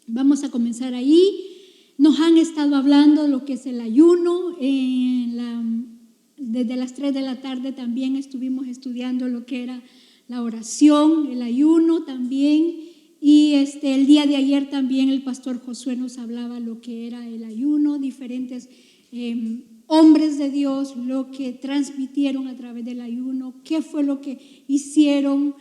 Vamos a comenzar ahí. Nos han estado hablando de lo que es el ayuno. Desde las 3 de la tarde también estuvimos estudiando lo que era la oración, el ayuno también. Y el día de ayer también el pastor Josué nos hablaba lo que era el ayuno, diferentes hombres de Dios, lo que transmitieron a través del ayuno, qué fue lo que hicieron,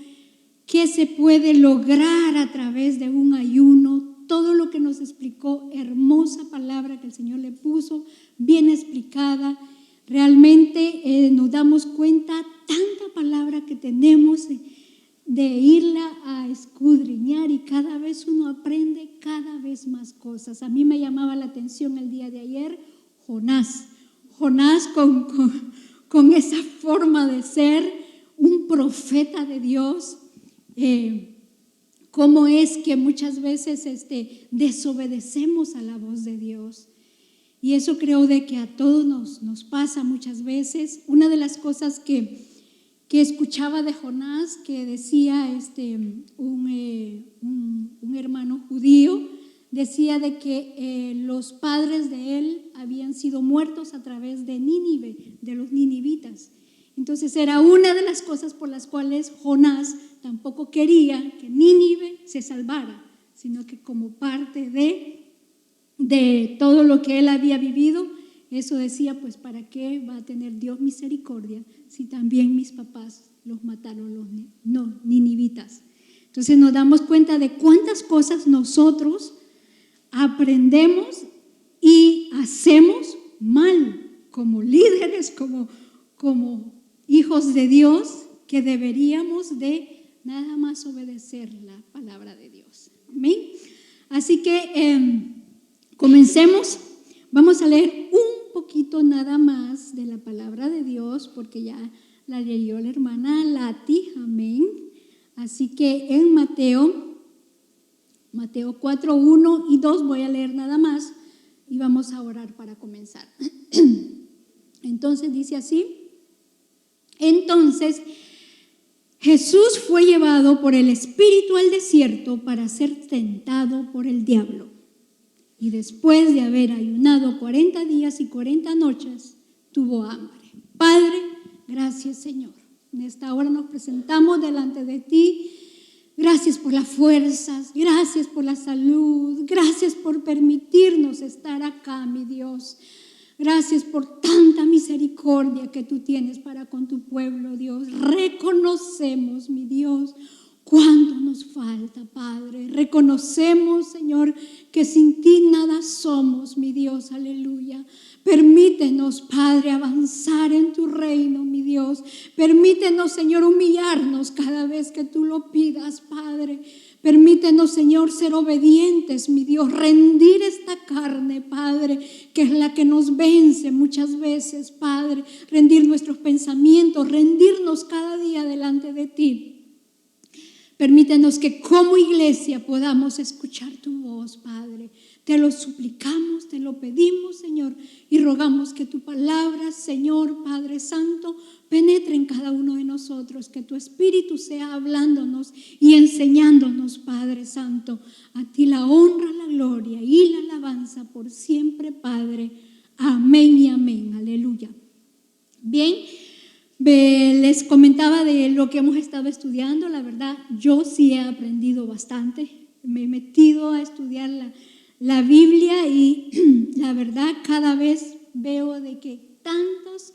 qué se puede lograr a través de un ayuno, todo lo que nos explicó, hermosa palabra que el Señor le puso, bien explicada. Realmente nos damos cuenta tanta palabra que tenemos de irla a escudriñar, y cada vez uno aprende cada vez más cosas. A mí me llamaba la atención el día de ayer Jonás con esa forma de ser un profeta de Dios. Cómo es que muchas veces desobedecemos a la voz de Dios. Y eso creo de que a todos nos pasa muchas veces. Una de las cosas que escuchaba de Jonás, que decía un hermano judío, decía de que los padres de él habían sido muertos a través de Nínive, de los ninivitas. Entonces era una de las cosas por las cuales Jonás tampoco quería que Nínive se salvara, sino que como parte de todo lo que él había vivido, eso decía, pues ¿para qué va a tener Dios misericordia si también mis papás los mataron los ninivitas? Entonces nos damos cuenta de cuántas cosas nosotros aprendemos y hacemos mal como líderes, como hijos de Dios, que deberíamos de nada más obedecer la palabra de Dios. Amén. Así que comencemos. Vamos a leer un poquito nada más de la palabra de Dios, porque ya la leyó la hermana Lati. Amén. Así que en Mateo 4, 1 y 2 voy a leer nada más y vamos a orar para comenzar. Entonces dice así: entonces Jesús fue llevado por el Espíritu al desierto para ser tentado por el diablo. Y después de haber ayunado 40 días y 40 noches, tuvo hambre. Padre, gracias Señor. En esta hora nos presentamos delante de ti. Gracias por las fuerzas, gracias por la salud, gracias por permitirnos estar acá, mi Dios. Gracias por tanta misericordia que tú tienes para con tu pueblo, Dios. Reconocemos, mi Dios, cuánto nos falta, Padre. Reconocemos, Señor, que sin ti nada somos, mi Dios, aleluya. Permítenos, Padre, avanzar en tu reino, mi Dios. Permítenos, Señor, humillarnos cada vez que tú lo pidas, Padre. Permítenos, Señor, ser obedientes, mi Dios, rendir esta carne, Padre, que es la que nos vence muchas veces, Padre. Rendir nuestros pensamientos, rendirnos cada día delante de ti. Permítenos que como iglesia podamos escuchar tu voz, Padre. Te lo suplicamos, te lo pedimos, Señor, y rogamos que tu palabra, Señor, Padre Santo, penetre en cada uno de nosotros, que tu Espíritu sea hablándonos y enseñándonos, Padre Santo. A ti la honra, la gloria y la alabanza por siempre, Padre. Amén y amén. Aleluya. Bien, les comentaba de lo que hemos estado estudiando. La verdad, yo sí he aprendido bastante. Me he metido a estudiar la Biblia y la verdad cada vez veo de que tantas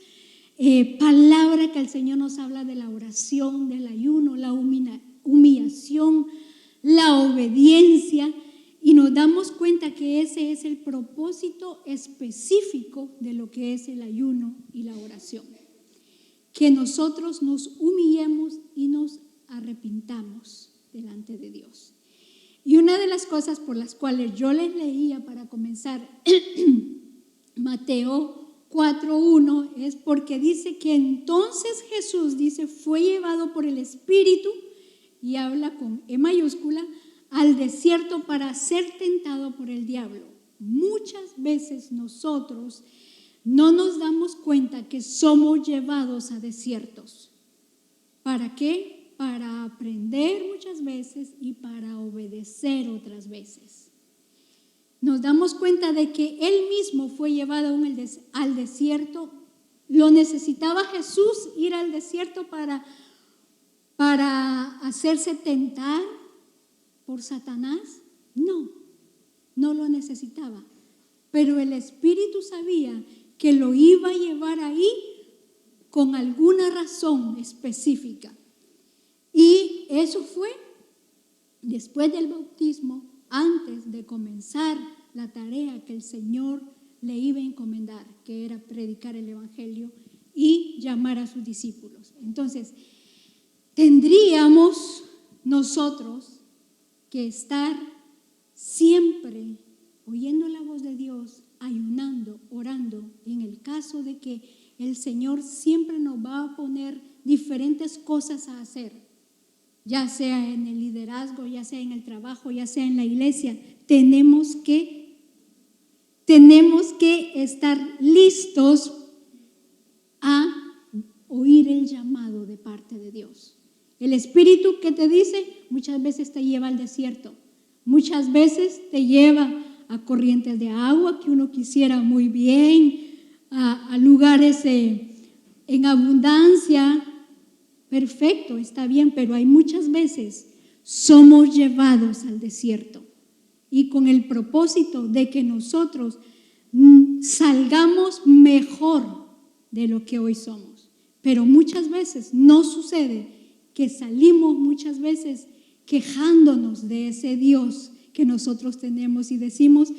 palabras que el Señor nos habla de la oración, del ayuno, la humillación, la obediencia, y nos damos cuenta que ese es el propósito específico de lo que es el ayuno y la oración. Que nosotros nos humillemos y nos arrepintamos delante de Dios. Y una de las cosas por las cuales yo les leía para comenzar Mateo 4:1 es porque dice que entonces Jesús, dice, fue llevado por el Espíritu, y habla con E mayúscula, al desierto para ser tentado por el diablo. Muchas veces nosotros no nos damos cuenta que somos llevados a desiertos. ¿Para qué? Para aprender muchas veces y para obedecer otras veces. nos damos cuenta de que Él mismo fue llevado al desierto. ¿Lo necesitaba Jesús ir al desierto para hacerse tentar por Satanás? No, no lo necesitaba. Pero el Espíritu sabía que lo iba a llevar ahí con alguna razón específica. Y eso fue después del bautismo, antes de comenzar la tarea que el Señor le iba a encomendar, que era predicar el Evangelio y llamar a sus discípulos. Entonces, tendríamos nosotros que estar siempre oyendo la voz de Dios, ayunando, orando, en el caso de que el Señor siempre nos va a poner diferentes cosas a hacer, ya sea en el liderazgo, ya sea en el trabajo, ya sea en la iglesia. Tenemos que estar listos a oír el llamado de parte de Dios. El Espíritu que te dice, muchas veces te lleva al desierto, muchas veces te lleva a corrientes de agua que uno quisiera muy bien, a lugares en abundancia. Perfecto, está bien, pero hay muchas veces somos llevados al desierto y con el propósito de que nosotros salgamos mejor de lo que hoy somos. Pero muchas veces no sucede, que salimos muchas veces quejándonos de ese Dios que nosotros tenemos y decimos: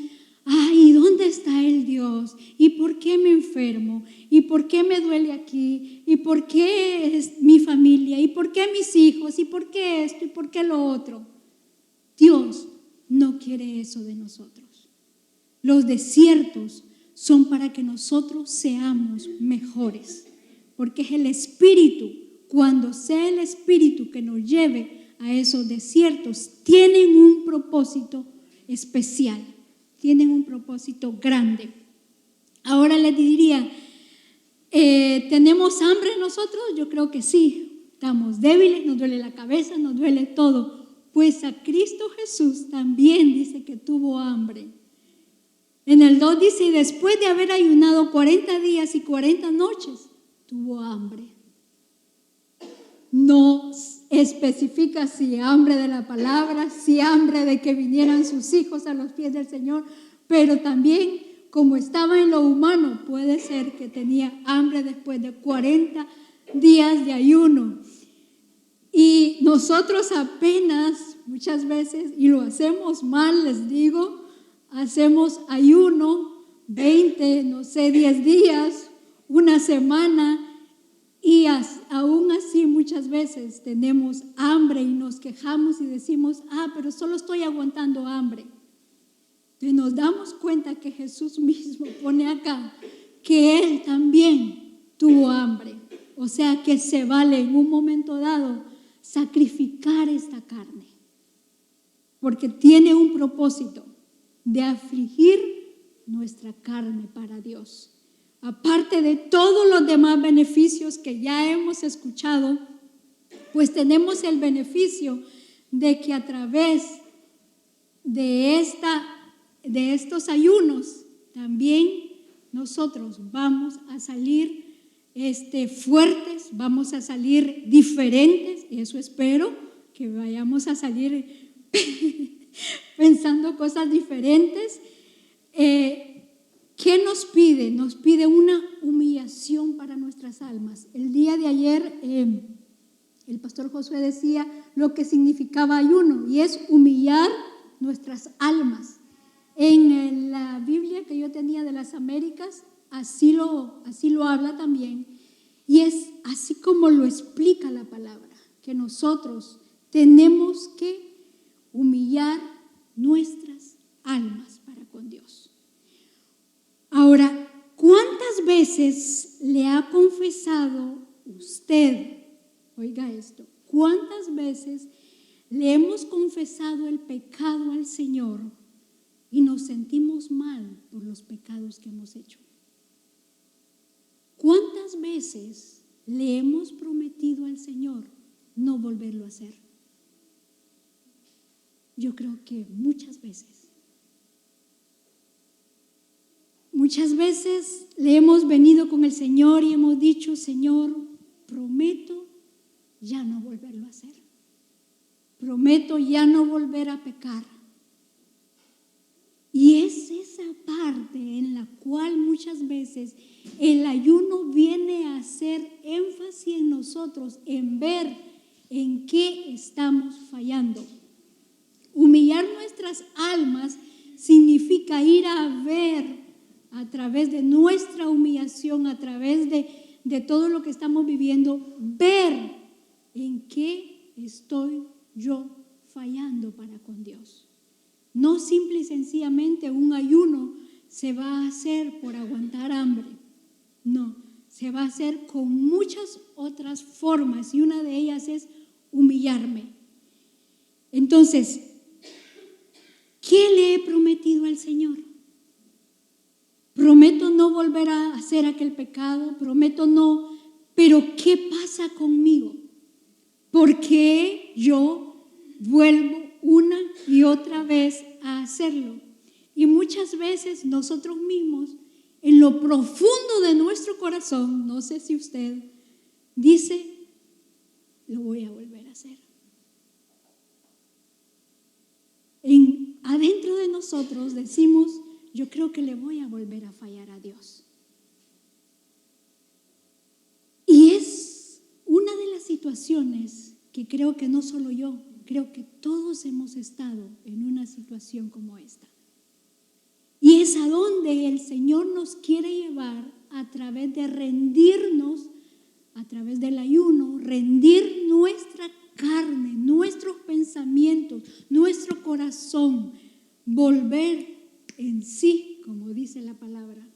ay, ¿dónde está el Dios? ¿Y por qué me enfermo? ¿Y por qué me duele aquí? ¿Y por qué es mi familia? ¿Y por qué mis hijos? ¿Y por qué esto? ¿Y por qué lo otro? Dios no quiere eso de nosotros. Los desiertos son para que nosotros seamos mejores, porque es el Espíritu. Cuando sea el Espíritu que nos lleve a esos desiertos, tienen un propósito especial, tienen un propósito grande. Ahora les diría, ¿tenemos hambre nosotros? Yo creo que sí. Estamos débiles, nos duele la cabeza, nos duele todo. Pues a Cristo Jesús también dice que tuvo hambre. En el 2 dice: y después de haber ayunado 40 días y 40 noches, tuvo hambre. No especifica si hambre de la palabra, si hambre de que vinieran sus hijos a los pies del Señor, pero también, como estaba en lo humano, puede ser que tenía hambre después de 40 días de ayuno. Y nosotros apenas, muchas veces, y lo hacemos mal, les digo, hacemos ayuno 10 días, una semana, y aún así muchas veces tenemos hambre y nos quejamos y decimos: pero solo estoy aguantando hambre. Y nos damos cuenta que Jesús mismo pone acá que Él también tuvo hambre. O sea que se vale en un momento dado sacrificar esta carne, porque tiene un propósito de afligir nuestra carne para Dios. Aparte de todos los demás beneficios que ya hemos escuchado, pues tenemos el beneficio de que a través de estos ayunos también nosotros vamos a salir fuertes, vamos a salir diferentes. Eso espero, que vayamos a salir pensando cosas diferentes. ¿Qué nos pide? Nos pide una humillación para nuestras almas. El día de ayer el pastor Josué decía lo que significaba ayuno, y es humillar nuestras almas. En la Biblia que yo tenía de las Américas, así lo habla también, y es así como lo explica la palabra, que nosotros tenemos que humillar nuestras almas para con Dios. Ahora, ¿cuántas veces le ha confesado usted? Oiga esto, ¿cuántas veces le hemos confesado el pecado al Señor y nos sentimos mal por los pecados que hemos hecho? ¿Cuántas veces le hemos prometido al Señor no volverlo a hacer? Yo creo que muchas veces. Muchas veces le hemos venido con el Señor y hemos dicho: Señor, prometo ya no volverlo a hacer. Prometo ya no volver a pecar. Y es esa parte en la cual muchas veces el ayuno viene a hacer énfasis en nosotros, en ver en qué estamos fallando. Humillar nuestras almas significa ir a ver a través de nuestra humillación, a través de todo lo que estamos viviendo, ver en qué estoy yo fallando para con Dios. No simple y sencillamente un ayuno se va a hacer por aguantar hambre. No, se va a hacer con muchas otras formas y una de ellas es humillarme. Entonces, ¿qué le he prometido al Señor? Prometo no volver a hacer aquel pecado, prometo no, pero ¿qué pasa conmigo? ¿Por qué yo vuelvo una y otra vez a hacerlo? Y muchas veces nosotros mismos, en lo profundo de nuestro corazón, no sé si usted dice: lo voy a volver a hacer. Adentro de nosotros decimos: yo creo que le voy a volver a fallar a Dios. Y es una de las situaciones que creo que no solo yo, creo que todos hemos estado en una situación como esta. Y es a donde el Señor nos quiere llevar a través de rendirnos, a través del ayuno, rendir nuestra carne, nuestros pensamientos, nuestro corazón, volver en sí, como dice la palabra,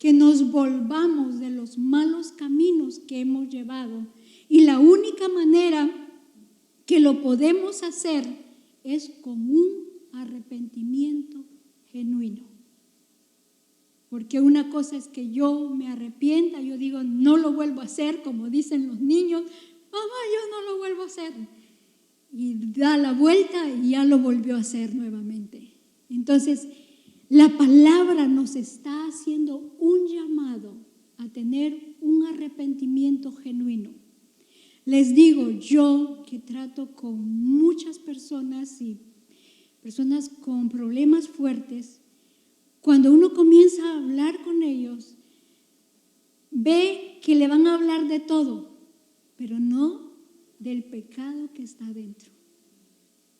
que nos volvamos de los malos caminos que hemos llevado. Y la única manera que lo podemos hacer es con un arrepentimiento genuino. Porque una cosa es que yo me arrepienta, yo digo: no lo vuelvo a hacer, como dicen los niños: mamá, yo no lo vuelvo a hacer. Y da la vuelta y ya lo volvió a hacer nuevamente. Entonces, la palabra nos está haciendo un llamado a tener un arrepentimiento genuino. Les digo, yo que trato con muchas personas y personas con problemas fuertes, cuando uno comienza a hablar con ellos, ve que le van a hablar de todo, pero no del pecado que está dentro.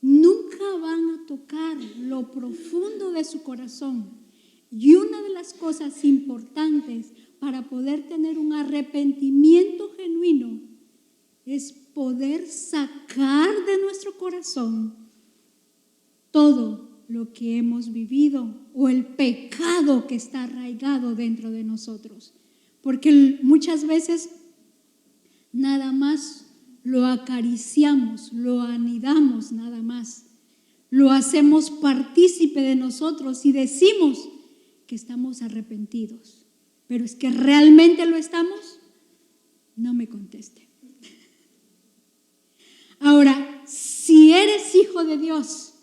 Nunca van a tocar lo profundo de su corazón. Y una de las cosas importantes para poder tener un arrepentimiento genuino es poder sacar de nuestro corazón todo lo que hemos vivido o el pecado que está arraigado dentro de nosotros. Porque muchas veces nada más lo acariciamos, lo anidamos nada más, lo hacemos partícipe de nosotros y decimos que estamos arrepentidos. Pero ¿es que realmente lo estamos? No me conteste. Ahora, si eres hijo de Dios,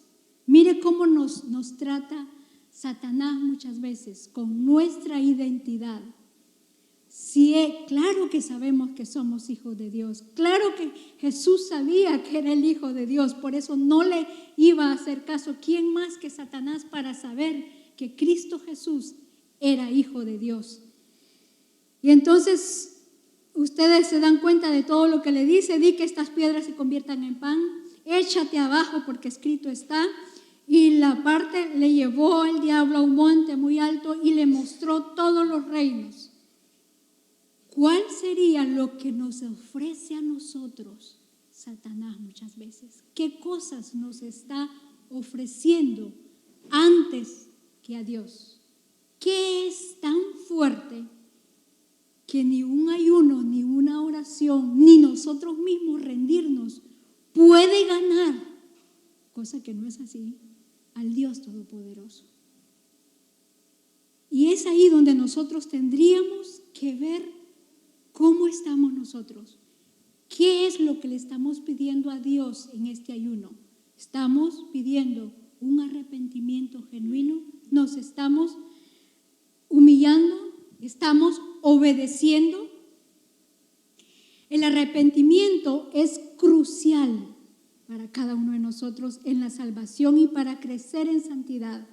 mire cómo nos trata Satanás muchas veces con nuestra identidad. Sí, claro que sabemos que somos hijos de Dios. Claro que Jesús sabía que era el Hijo de Dios. Por eso no le iba a hacer caso. ¿Quién más que Satanás para saber que Cristo Jesús era Hijo de Dios? Y entonces ustedes se dan cuenta de todo lo que le dice. Di que estas piedras se conviertan en pan. Échate abajo porque escrito está. Y la parte le llevó el diablo a un monte muy alto y le mostró todos los reinos. ¿Cuál sería lo que nos ofrece a nosotros Satanás muchas veces? ¿Qué cosas nos está ofreciendo antes que a Dios? ¿Qué es tan fuerte que ni un ayuno, ni una oración, ni nosotros mismos rendirnos puede ganar? Cosa que no es así, al Dios Todopoderoso. Y es ahí donde nosotros tendríamos que ver ¿cómo estamos nosotros? ¿Qué es lo que le estamos pidiendo a Dios en este ayuno? ¿Estamos pidiendo un arrepentimiento genuino? ¿Nos estamos humillando obedeciendo. El arrepentimiento es crucial para cada uno de nosotros en la salvación y para crecer en santidad.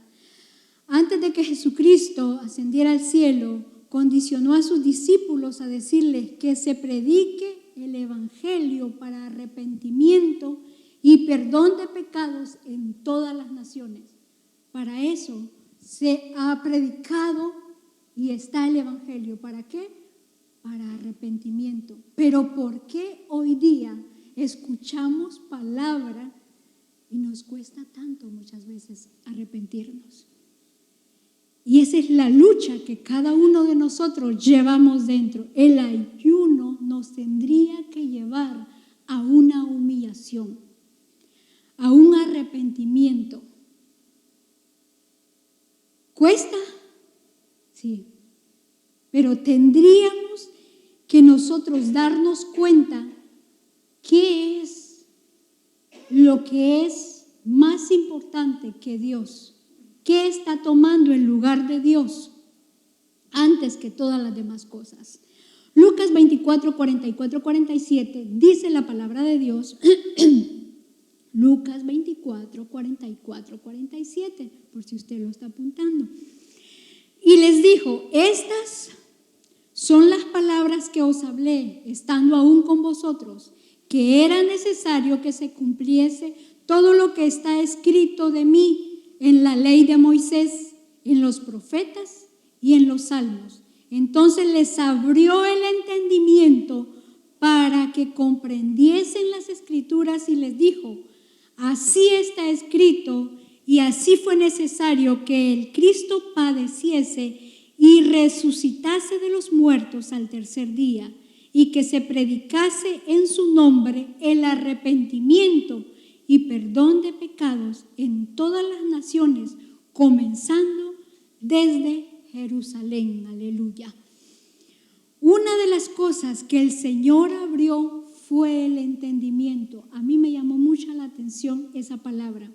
Antes de que Jesucristo ascendiera al cielo, condicionó a sus discípulos a decirles que se predique el evangelio para arrepentimiento y perdón de pecados en todas las naciones. Para eso se ha predicado y está el evangelio. ¿Para qué? Para arrepentimiento. Pero ¿por qué hoy día escuchamos palabra y nos cuesta tanto muchas veces arrepentirnos? Y esa es la lucha que cada uno de nosotros llevamos dentro. El ayuno nos tendría que llevar a una humillación, a un arrepentimiento. ¿Cuesta? Sí. Pero tendríamos que nosotros darnos cuenta qué es lo que es más importante que Dios. ¿Qué está tomando el lugar de Dios antes que todas las demás cosas? Lucas 24, 44, 47 dice la palabra de Dios. Lucas 24, 44, 47, por si usted lo está apuntando. Y les dijo: estas son las palabras que os hablé, estando aún con vosotros, que era necesario que se cumpliese todo lo que está escrito de mí en la ley de Moisés, en los profetas y en los salmos. Entonces les abrió el entendimiento para que comprendiesen las escrituras y les dijo: así está escrito y así fue necesario que el Cristo padeciese y resucitase de los muertos al tercer día, y que se predicase en su nombre el arrepentimiento y perdón de pecados en todas las naciones, comenzando desde Jerusalén. Aleluya. Una de las cosas que el Señor abrió fue el entendimiento. A mí me llamó mucho la atención esa palabra.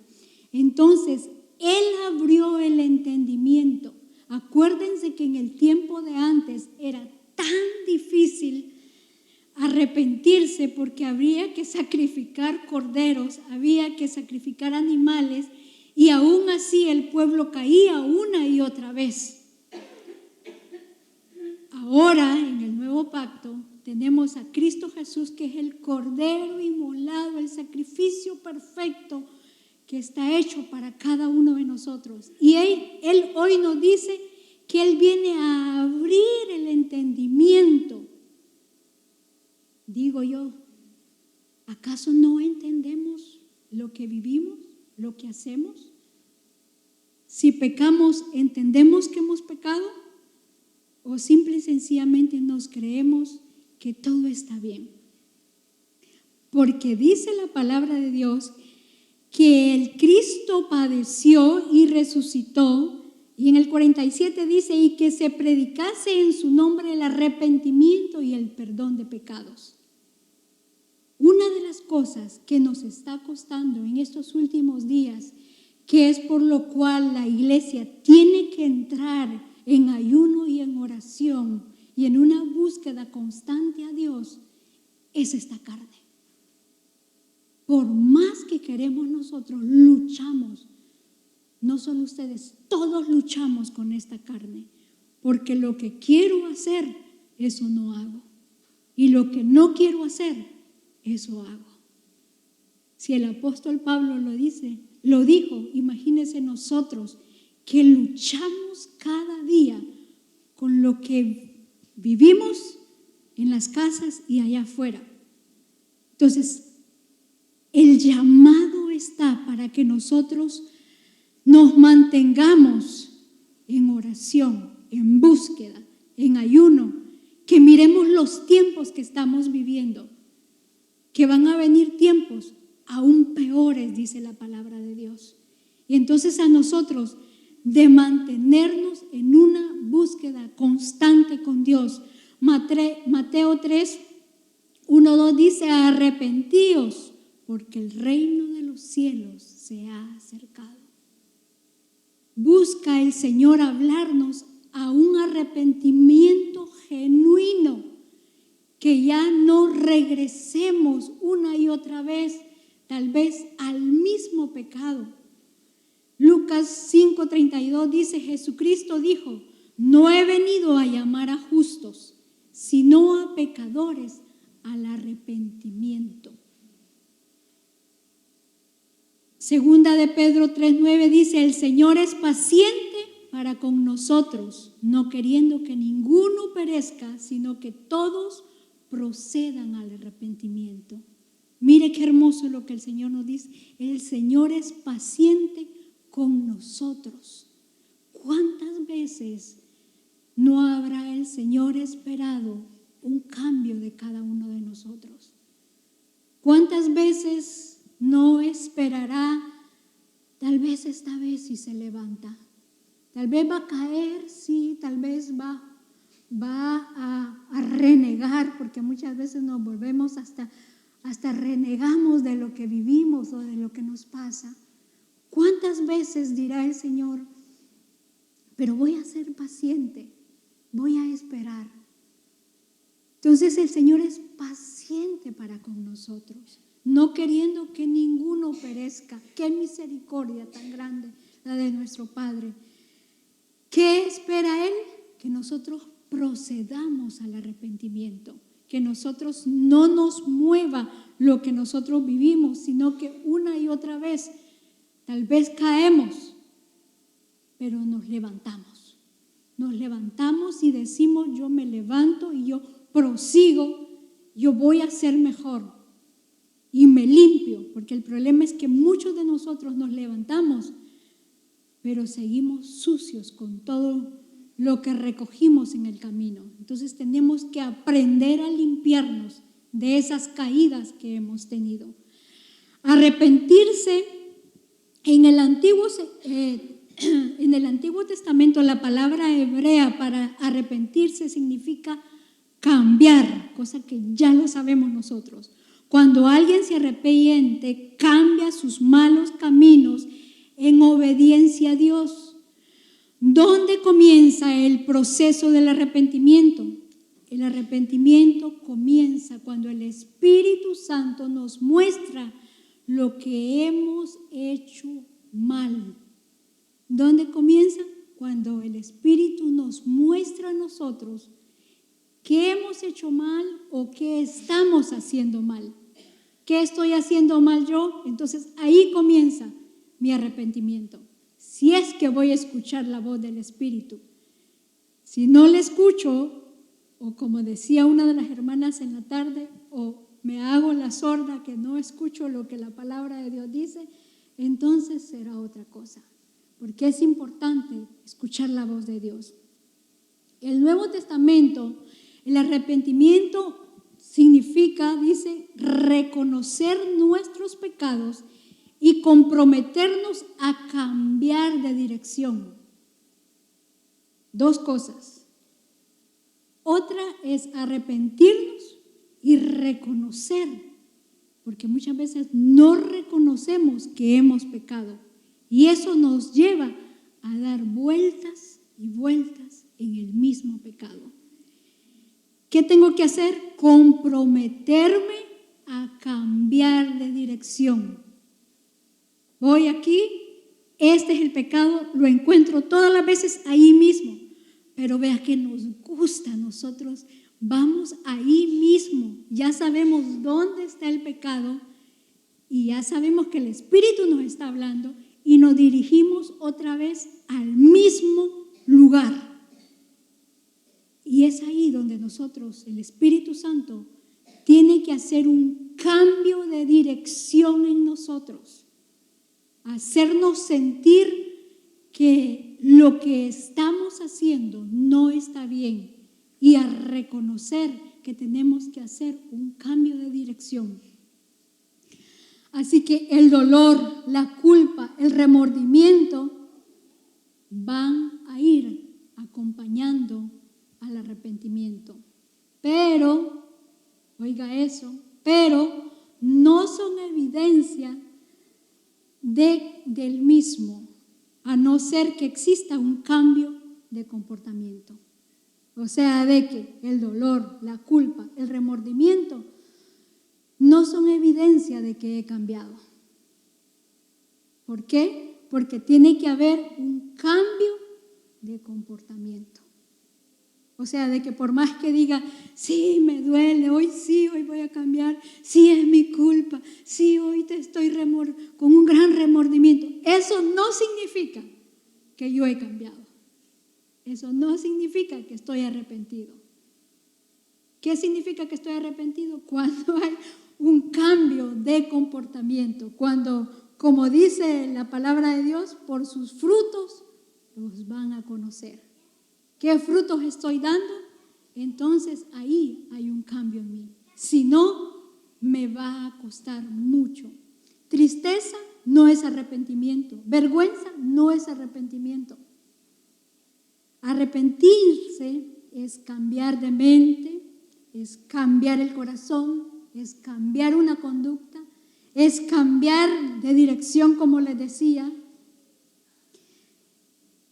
Entonces, Él abrió el entendimiento. Acuérdense que en el tiempo de antes era tan difícil arrepentirse porque habría que sacrificar corderos, había que sacrificar animales, y aún así el pueblo caía una y otra vez. Ahora, en el nuevo pacto, tenemos a Cristo Jesús, que es el cordero inmolado, el sacrificio perfecto que está hecho para cada uno de nosotros. Y Él hoy nos dice que Él viene a abrir el entendimiento. Digo yo, ¿acaso no entendemos lo que vivimos, lo que hacemos? Si pecamos, ¿entendemos que hemos pecado? ¿O simple y sencillamente nos creemos que todo está bien? Porque dice la palabra de Dios que el Cristo padeció y resucitó, y en el 47 dice: y que se predicase en su nombre el arrepentimiento y el perdón de pecados. Una de las cosas que nos está costando en estos últimos días, que es por lo cual la iglesia tiene que entrar en ayuno y en oración y en una búsqueda constante a Dios, es esta carne. Por más que queremos nosotros, luchamos. No solo ustedes, todos luchamos con esta carne, porque lo que quiero hacer, eso no hago, y lo que no quiero hacer, eso hago. Si el apóstol Pablo lo dijo, imagínense nosotros que luchamos cada día con lo que vivimos en las casas y allá afuera. Entonces, el llamado está para que nosotros nos mantengamos en oración, en búsqueda, en ayuno, que miremos los tiempos que estamos viviendo, que van a venir tiempos aún peores, dice la palabra de Dios. Y entonces a nosotros de mantenernos en una búsqueda constante con Dios. Mateo 3, 1, 2 dice: arrepentíos, porque el reino de los cielos se ha acercado. Busca el Señor hablarnos a un arrepentimiento genuino, que ya no regresemos una y otra vez, tal vez al mismo pecado. Lucas 5:32 dice, Jesucristo dijo, no he venido a llamar a justos, sino a pecadores al arrepentimiento. Segunda de Pedro 3:9 dice, el Señor es paciente para con nosotros, no queriendo que ninguno perezca, sino que todos procedan al arrepentimiento. Mire qué hermoso lo que el Señor nos dice. El Señor es paciente con nosotros. ¿Cuántas veces no habrá el Señor esperado un cambio de cada uno de nosotros? ¿Cuántas veces no esperará? Tal vez esta vez si se levanta. Tal vez va a caer, sí, tal vez va a renegar, porque muchas veces nos volvemos hasta renegamos de lo que vivimos o de lo que nos pasa. ¿Cuántas veces dirá el Señor, pero voy a ser paciente, voy a esperar? Entonces el Señor es paciente para con nosotros, no queriendo que ninguno perezca. Qué misericordia tan grande la de nuestro Padre. ¿Qué espera Él? Que nosotros procedamos al arrepentimiento, que nosotros no nos mueva lo que nosotros vivimos, sino que una y otra vez tal vez caemos, pero nos levantamos y decimos, yo me levanto y yo prosigo, yo voy a ser mejor y me limpio, porque el problema es que muchos de nosotros nos levantamos, pero seguimos sucios con todo lo que recogimos en el camino. Entonces tenemos que aprender a limpiarnos de esas caídas que hemos tenido. Arrepentirse en el Antiguo Testamento, la palabra hebrea para arrepentirse significa cambiar, cosa que ya lo sabemos nosotros. Cuando alguien se arrepiente, cambia sus malos caminos en obediencia a Dios. ¿Dónde comienza el proceso del arrepentimiento? El arrepentimiento comienza cuando el Espíritu Santo nos muestra lo que hemos hecho mal. ¿Dónde comienza? Cuando el Espíritu nos muestra a nosotros qué hemos hecho mal o qué estamos haciendo mal. ¿Qué estoy haciendo mal yo? Entonces ahí comienza mi arrepentimiento. Si es que voy a escuchar la voz del Espíritu. Si no le escucho, o como decía una de las hermanas en la tarde, o me hago la sorda que no escucho lo que la palabra de Dios dice, entonces será otra cosa. Porque es importante escuchar la voz de Dios. El Nuevo Testamento, el arrepentimiento significa, dice, reconocer nuestros pecados y comprometernos a cambiar de dirección. Dos cosas. Otra es arrepentirnos y reconocer, porque muchas veces no reconocemos que hemos pecado y eso nos lleva a dar vueltas y vueltas en el mismo pecado. ¿Qué tengo que hacer? Comprometerme a cambiar de dirección. Voy aquí, este es el pecado, lo encuentro todas las veces ahí mismo, pero vea que nos gusta a nosotros, vamos ahí mismo, ya sabemos dónde está el pecado y ya sabemos que el Espíritu nos está hablando y nos dirigimos otra vez al mismo lugar. Y es ahí donde nosotros, el Espíritu Santo, tiene que hacer un cambio de dirección en nosotros, hacernos sentir que lo que estamos haciendo no está bien y a reconocer que tenemos que hacer un cambio de dirección. Así que el dolor, la culpa, el remordimiento van a ir acompañando al arrepentimiento. Pero, oiga eso, pero no son evidencia del mismo, a no ser que exista un cambio de comportamiento. O sea, de que el dolor, la culpa, el remordimiento no son evidencia de que he cambiado. ¿Por qué? Porque tiene que haber un cambio de comportamiento. O sea, de que por más que diga, sí, me duele, hoy voy a cambiar, sí, es mi culpa, sí, hoy estoy con un gran remordimiento. Eso no significa que yo he cambiado. Eso no significa que estoy arrepentido. ¿Qué significa que estoy arrepentido? Cuando hay un cambio de comportamiento, cuando, como dice la palabra de Dios, por sus frutos los van a conocer. ¿Qué frutos estoy dando? Entonces ahí hay un cambio en mí. Si no, me va a costar mucho. Tristeza no es arrepentimiento. Vergüenza no es arrepentimiento. Arrepentirse es cambiar de mente, es cambiar el corazón, es cambiar una conducta, es cambiar de dirección, como les decía.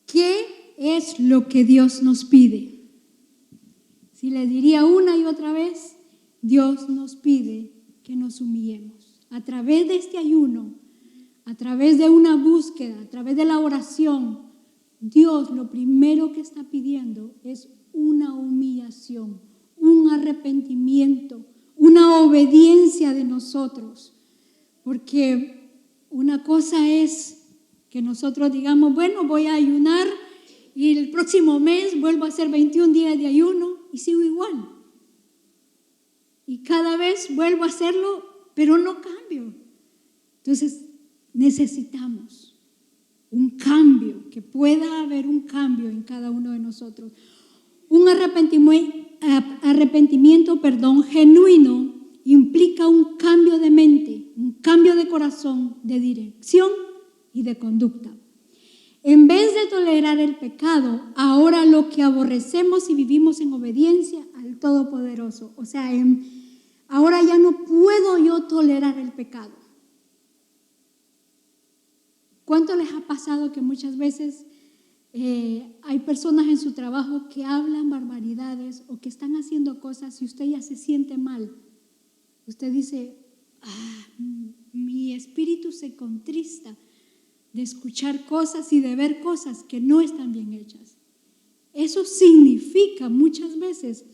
¿Qué es lo que Dios nos pide? Si les diría una y otra vez, Dios nos pide que nos humillemos. A través de este ayuno, a través de una búsqueda, a través de la oración, Dios lo primero que está pidiendo es una humillación, un arrepentimiento, una obediencia de nosotros. Porque una cosa es que nosotros digamos, bueno, voy a ayunar y el próximo mes vuelvo a hacer 21 días de ayuno y sigo igual. Y cada vez vuelvo a hacerlo, pero no cambio. Entonces necesitamos un cambio, que pueda haber un cambio en cada uno de nosotros. Un arrepentimiento genuino implica un cambio de mente, un cambio de corazón, de dirección y de conducta. En vez de tolerar el pecado, ahora lo que aborrecemos y vivimos en obediencia al Todopoderoso. O sea, ahora ya no puedo yo tolerar el pecado. ¿Cuánto les ha pasado que muchas veces hay personas en su trabajo que hablan barbaridades o que están haciendo cosas y usted ya se siente mal? Usted dice, mi espíritu se contrista de escuchar cosas y de ver cosas que no están bien hechas. Eso significa muchas veces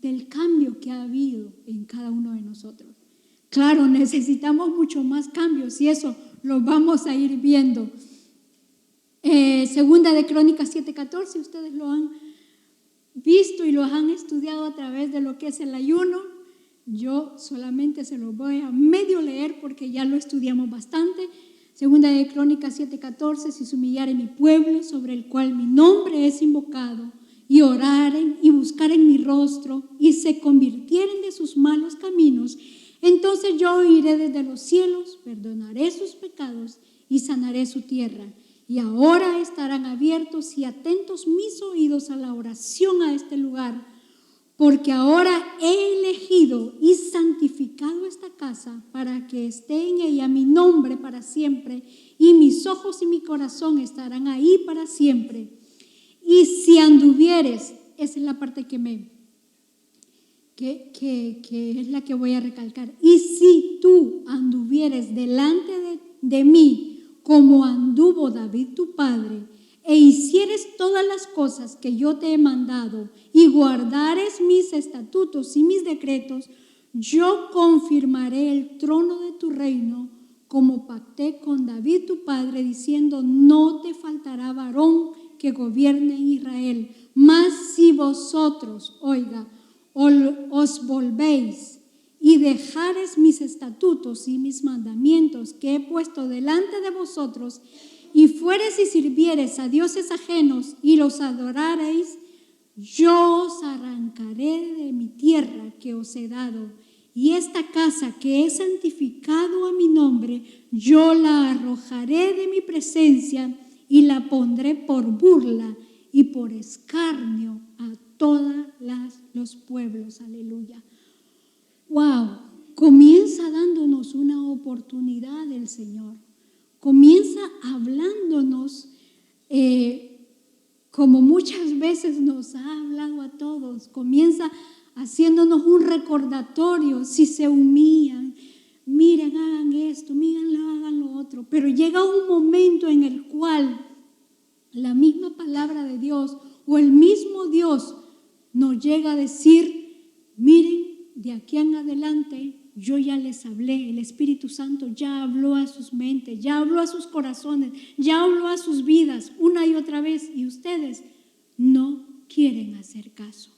del cambio que ha habido en cada uno de nosotros. Claro, necesitamos mucho más cambios y eso lo vamos a ir viendo. Segunda de Crónicas 7:14, ustedes lo han visto y lo han estudiado a través de lo que es el ayuno. Yo solamente se lo voy a medio leer porque ya lo estudiamos bastante. Segunda de Crónicas 7:14, si se humillare mi pueblo sobre el cual mi nombre es invocado, y oraren y buscaren mi rostro y se convirtieren de sus malos caminos, entonces yo oiré desde los cielos, perdonaré sus pecados y sanaré su tierra. Y ahora estarán abiertos y atentos mis oídos a la oración a este lugar, porque ahora he elegido y santificado esta casa para que esté en ella mi nombre para siempre, y mis ojos y mi corazón estarán ahí para siempre. Y si anduvieres, esa es la parte que es la que voy a recalcar, y si tú anduvieres delante de mí como anduvo David tu padre, e hicieres todas las cosas que yo te he mandado, y guardares mis estatutos y mis decretos, yo confirmaré el trono de tu reino, como pacté con David tu padre, diciendo, no te faltará varón que gobierne en Israel. Mas si vosotros, os volvéis y dejares mis estatutos y mis mandamientos que he puesto delante de vosotros, y fueres y sirvieres a dioses ajenos y los adorareis, yo os arrancaré de mi tierra que os he dado, y esta casa que he santificado a mi nombre, yo la arrojaré de mi presencia y la pondré por burla y por escarnio a todos los pueblos. Aleluya. Wow, comienza dándonos una oportunidad del Señor. Comienza hablándonos como muchas veces nos ha hablado a todos, comienza haciéndonos un recordatorio. Si se humillan, miren, hagan esto, miren, hagan lo otro. Pero llega un momento en el cual la misma palabra de Dios o el mismo Dios nos llega a decir: miren, de aquí en adelante yo ya les hablé, el Espíritu Santo ya habló a sus mentes, ya habló a sus corazones, ya habló a sus vidas una y otra vez, y ustedes no quieren hacer caso.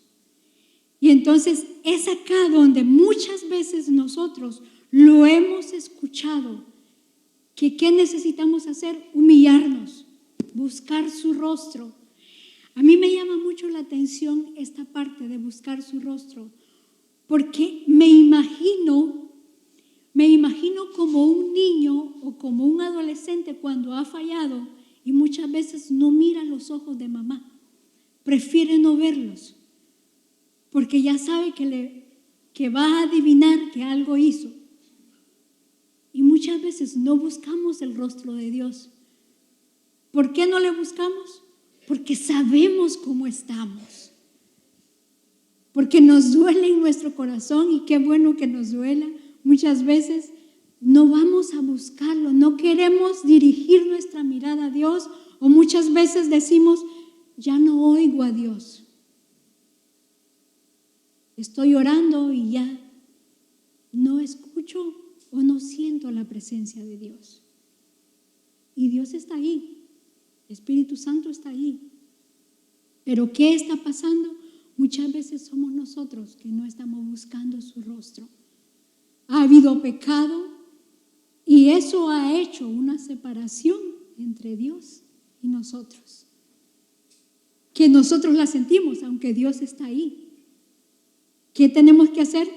Y entonces es acá donde muchas veces nosotros lo hemos escuchado, que ¿qué necesitamos hacer? Humillarnos, buscar su rostro. A mí me llama mucho la atención esta parte de buscar su rostro, porque me imagino como un niño o como un adolescente cuando ha fallado y muchas veces no mira los ojos de mamá, prefiere no verlos, porque ya sabe que va a adivinar que algo hizo. Y muchas veces no buscamos el rostro de Dios. ¿Por qué no le buscamos? Porque sabemos cómo estamos. Porque nos duele en nuestro corazón, y qué bueno que nos duela. Muchas veces no vamos a buscarlo, no queremos dirigir nuestra mirada a Dios, o muchas veces decimos: ya no oigo a Dios. Estoy orando y ya no escucho o no siento la presencia de Dios. Y Dios está ahí, el Espíritu Santo está ahí. Pero ¿qué está pasando? Muchas veces somos nosotros que no estamos buscando su rostro. Ha habido pecado y eso ha hecho una separación entre Dios y nosotros, que nosotros la sentimos, aunque Dios está ahí. ¿Qué tenemos que hacer?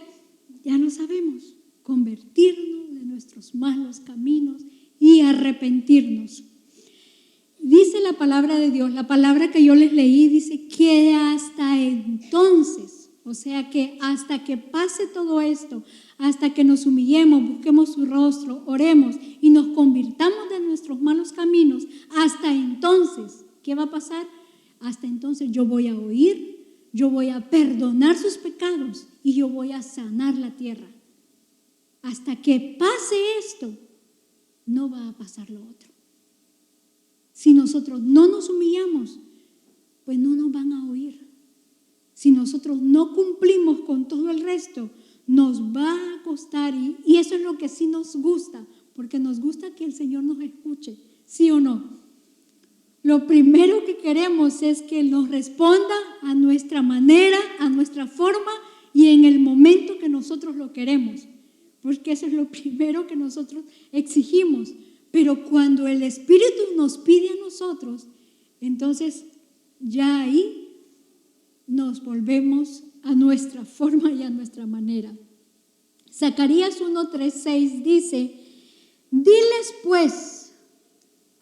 Ya lo sabemos: convertirnos de nuestros malos caminos y arrepentirnos. Dice la palabra de Dios, la palabra que yo les leí, dice que hasta entonces, o sea que hasta que pase todo esto, hasta que nos humillemos, busquemos su rostro, oremos y nos convirtamos de nuestros malos caminos, hasta entonces, ¿qué va a pasar? Hasta entonces yo voy a oír, yo voy a perdonar sus pecados y yo voy a sanar la tierra. Hasta que pase esto, no va a pasar lo otro. Si nosotros no nos humillamos, pues no nos van a oír. Si nosotros no cumplimos con todo el resto, nos va a costar, y eso es lo que sí nos gusta, porque nos gusta que el Señor nos escuche, ¿sí o no? Lo primero que queremos es que nos responda a nuestra manera, a nuestra forma y en el momento que nosotros lo queremos, porque eso es lo primero que nosotros exigimos. Pero cuando el Espíritu nos pide a nosotros, entonces ya ahí nos volvemos a nuestra forma y a nuestra manera. Zacarías 1:3-6 dice: diles pues,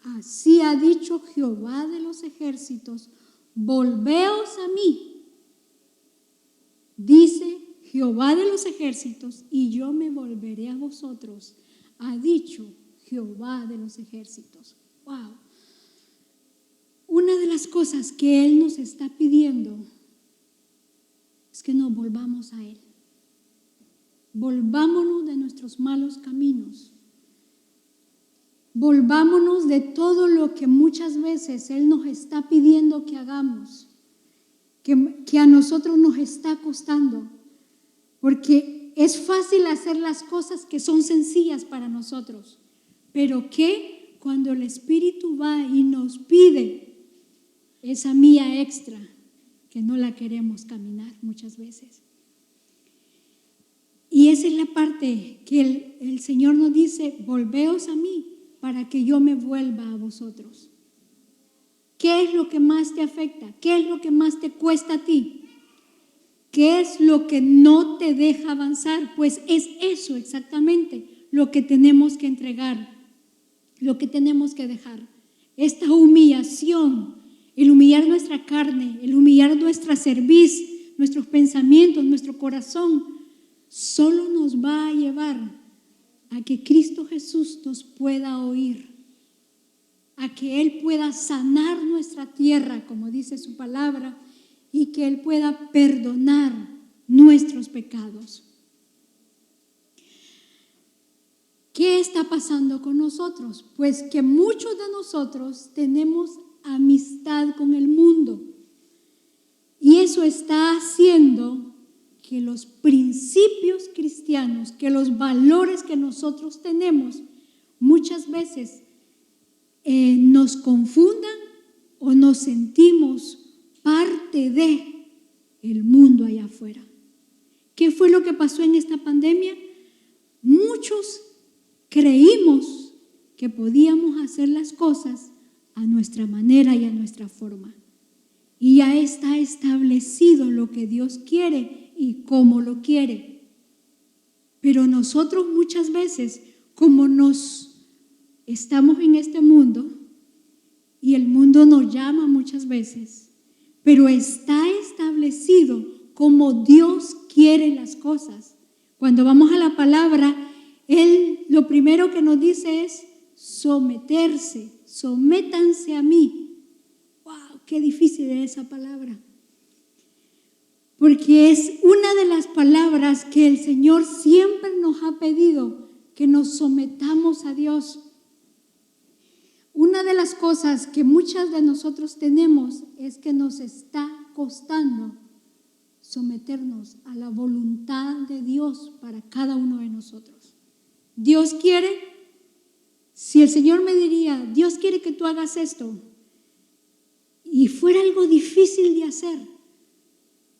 así ha dicho Jehová de los ejércitos, volveos a mí, dice Jehová de los ejércitos, y yo me volveré a vosotros, ha dicho Jehová de los ejércitos. Wow. Una de las cosas que Él nos está pidiendo es que nos volvamos a Él. Volvámonos de nuestros malos caminos. Volvámonos de todo lo que muchas veces Él nos está pidiendo que hagamos, que a nosotros nos está costando. Porque es fácil hacer las cosas que son sencillas para nosotros. Pero que cuando el Espíritu va y nos pide esa milla extra, que no la queremos caminar muchas veces. Y esa es la parte que el Señor nos dice: volveos a mí para que yo me vuelva a vosotros. ¿Qué es lo que más te afecta? ¿Qué es lo que más te cuesta a ti? ¿Qué es lo que no te deja avanzar? Pues es eso exactamente lo que tenemos que entregar, lo que tenemos que dejar. Esta humillación, el humillar nuestra carne, el humillar nuestra cerviz, nuestros pensamientos, nuestro corazón, solo nos va a llevar a que Cristo Jesús nos pueda oír. a que Él pueda sanar nuestra tierra, como dice su palabra, y que Él pueda perdonar nuestros pecados. ¿Qué está pasando con nosotros? Pues que muchos de nosotros tenemos amistad con el mundo, y eso está haciendo que los principios cristianos, que los valores que nosotros tenemos, muchas veces nos confundan o nos sentimos parte de el mundo allá afuera. ¿Qué fue lo que pasó en esta pandemia? Muchos creímos que podíamos hacer las cosas a nuestra manera y a nuestra forma. Y ya está establecido lo que Dios quiere y cómo lo quiere. Pero nosotros muchas veces, como estamos en este mundo, y el mundo nos llama muchas veces, pero está establecido como Dios quiere las cosas. Cuando vamos a la palabra, Él lo primero que nos dice es someterse, sométanse a mí. ¡Wow! ¡Qué difícil es esa palabra! Porque es una de las palabras que el Señor siempre nos ha pedido, que nos sometamos a Dios. Una de las cosas que muchas de nosotros tenemos es que nos está costando someternos a la voluntad de Dios para cada uno de nosotros. Dios quiere, si el Señor me diría, Dios quiere que tú hagas esto, y fuera algo difícil de hacer,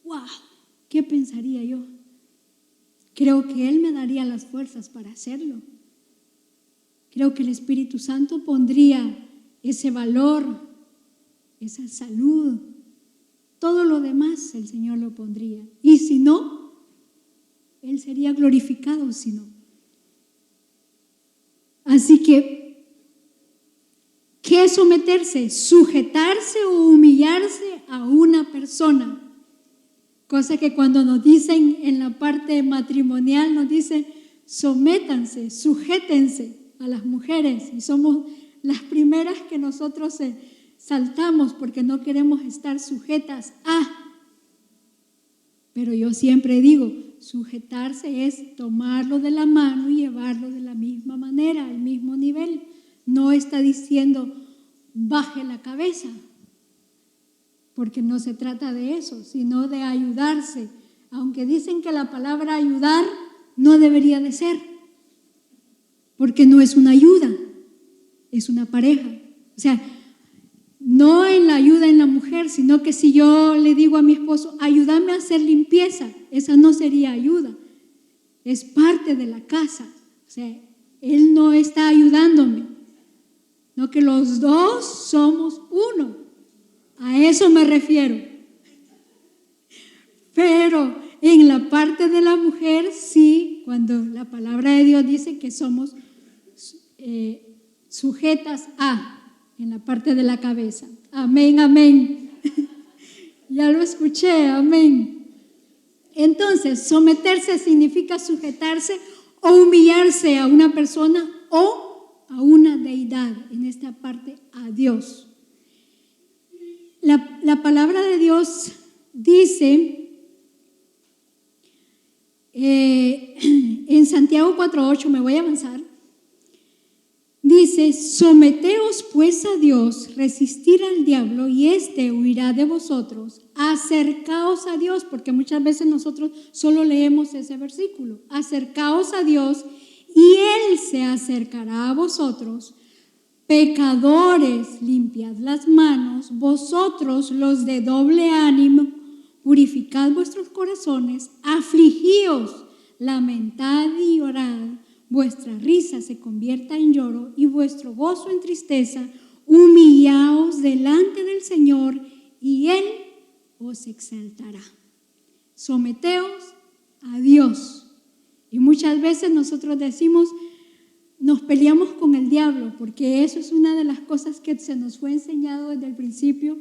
¡wow! ¿Qué pensaría yo? Creo que Él me daría las fuerzas para hacerlo. Creo que el Espíritu Santo pondría ese valor, esa salud, todo lo demás el Señor lo pondría. Y si no, Él sería glorificado si no. Así que, ¿qué es someterse? Sujetarse o humillarse a una persona. Cosa que cuando nos dicen en la parte matrimonial, nos dicen sométanse, sujétense a las mujeres, y somos las primeras que nosotros saltamos porque no queremos estar sujetas a. Pero yo siempre digo, sujetarse es tomarlo de la mano y llevarlo de la misma manera, al mismo nivel. No está diciendo baje la cabeza, porque no se trata de eso, sino de ayudarse. Aunque dicen que la palabra ayudar no debería de ser, porque no es una ayuda, es una pareja. O sea, no en la ayuda en la mujer, sino que si yo le digo a mi esposo, ayúdame a hacer limpieza, esa no sería ayuda, es parte de la casa. O sea, él no está ayudándome, no, que los dos somos uno, a eso me refiero. Pero en la parte de la mujer, sí, cuando la palabra de Dios dice que somos sujetas a, en la parte de la cabeza. Amén, amén. Ya lo escuché, amén. Entonces, someterse significa sujetarse o humillarse a una persona o a una deidad, en esta parte a Dios. La palabra de Dios dice en Santiago 4:8, me voy a avanzar, dice, someteos pues a Dios, resistir al diablo y éste huirá de vosotros. Acercaos a Dios, porque muchas veces nosotros solo leemos ese versículo. Acercaos a Dios y Él se acercará a vosotros. Pecadores, limpiad las manos, vosotros los de doble ánimo, purificad vuestros corazones, afligíos, lamentad y llorad. Vuestra risa se convierta en lloro y vuestro gozo en tristeza. Humillaos delante del Señor y Él os exaltará. Someteos a Dios. Y muchas veces nosotros decimos, nos peleamos con el diablo, porque eso es una de las cosas que se nos fue enseñado desde el principio.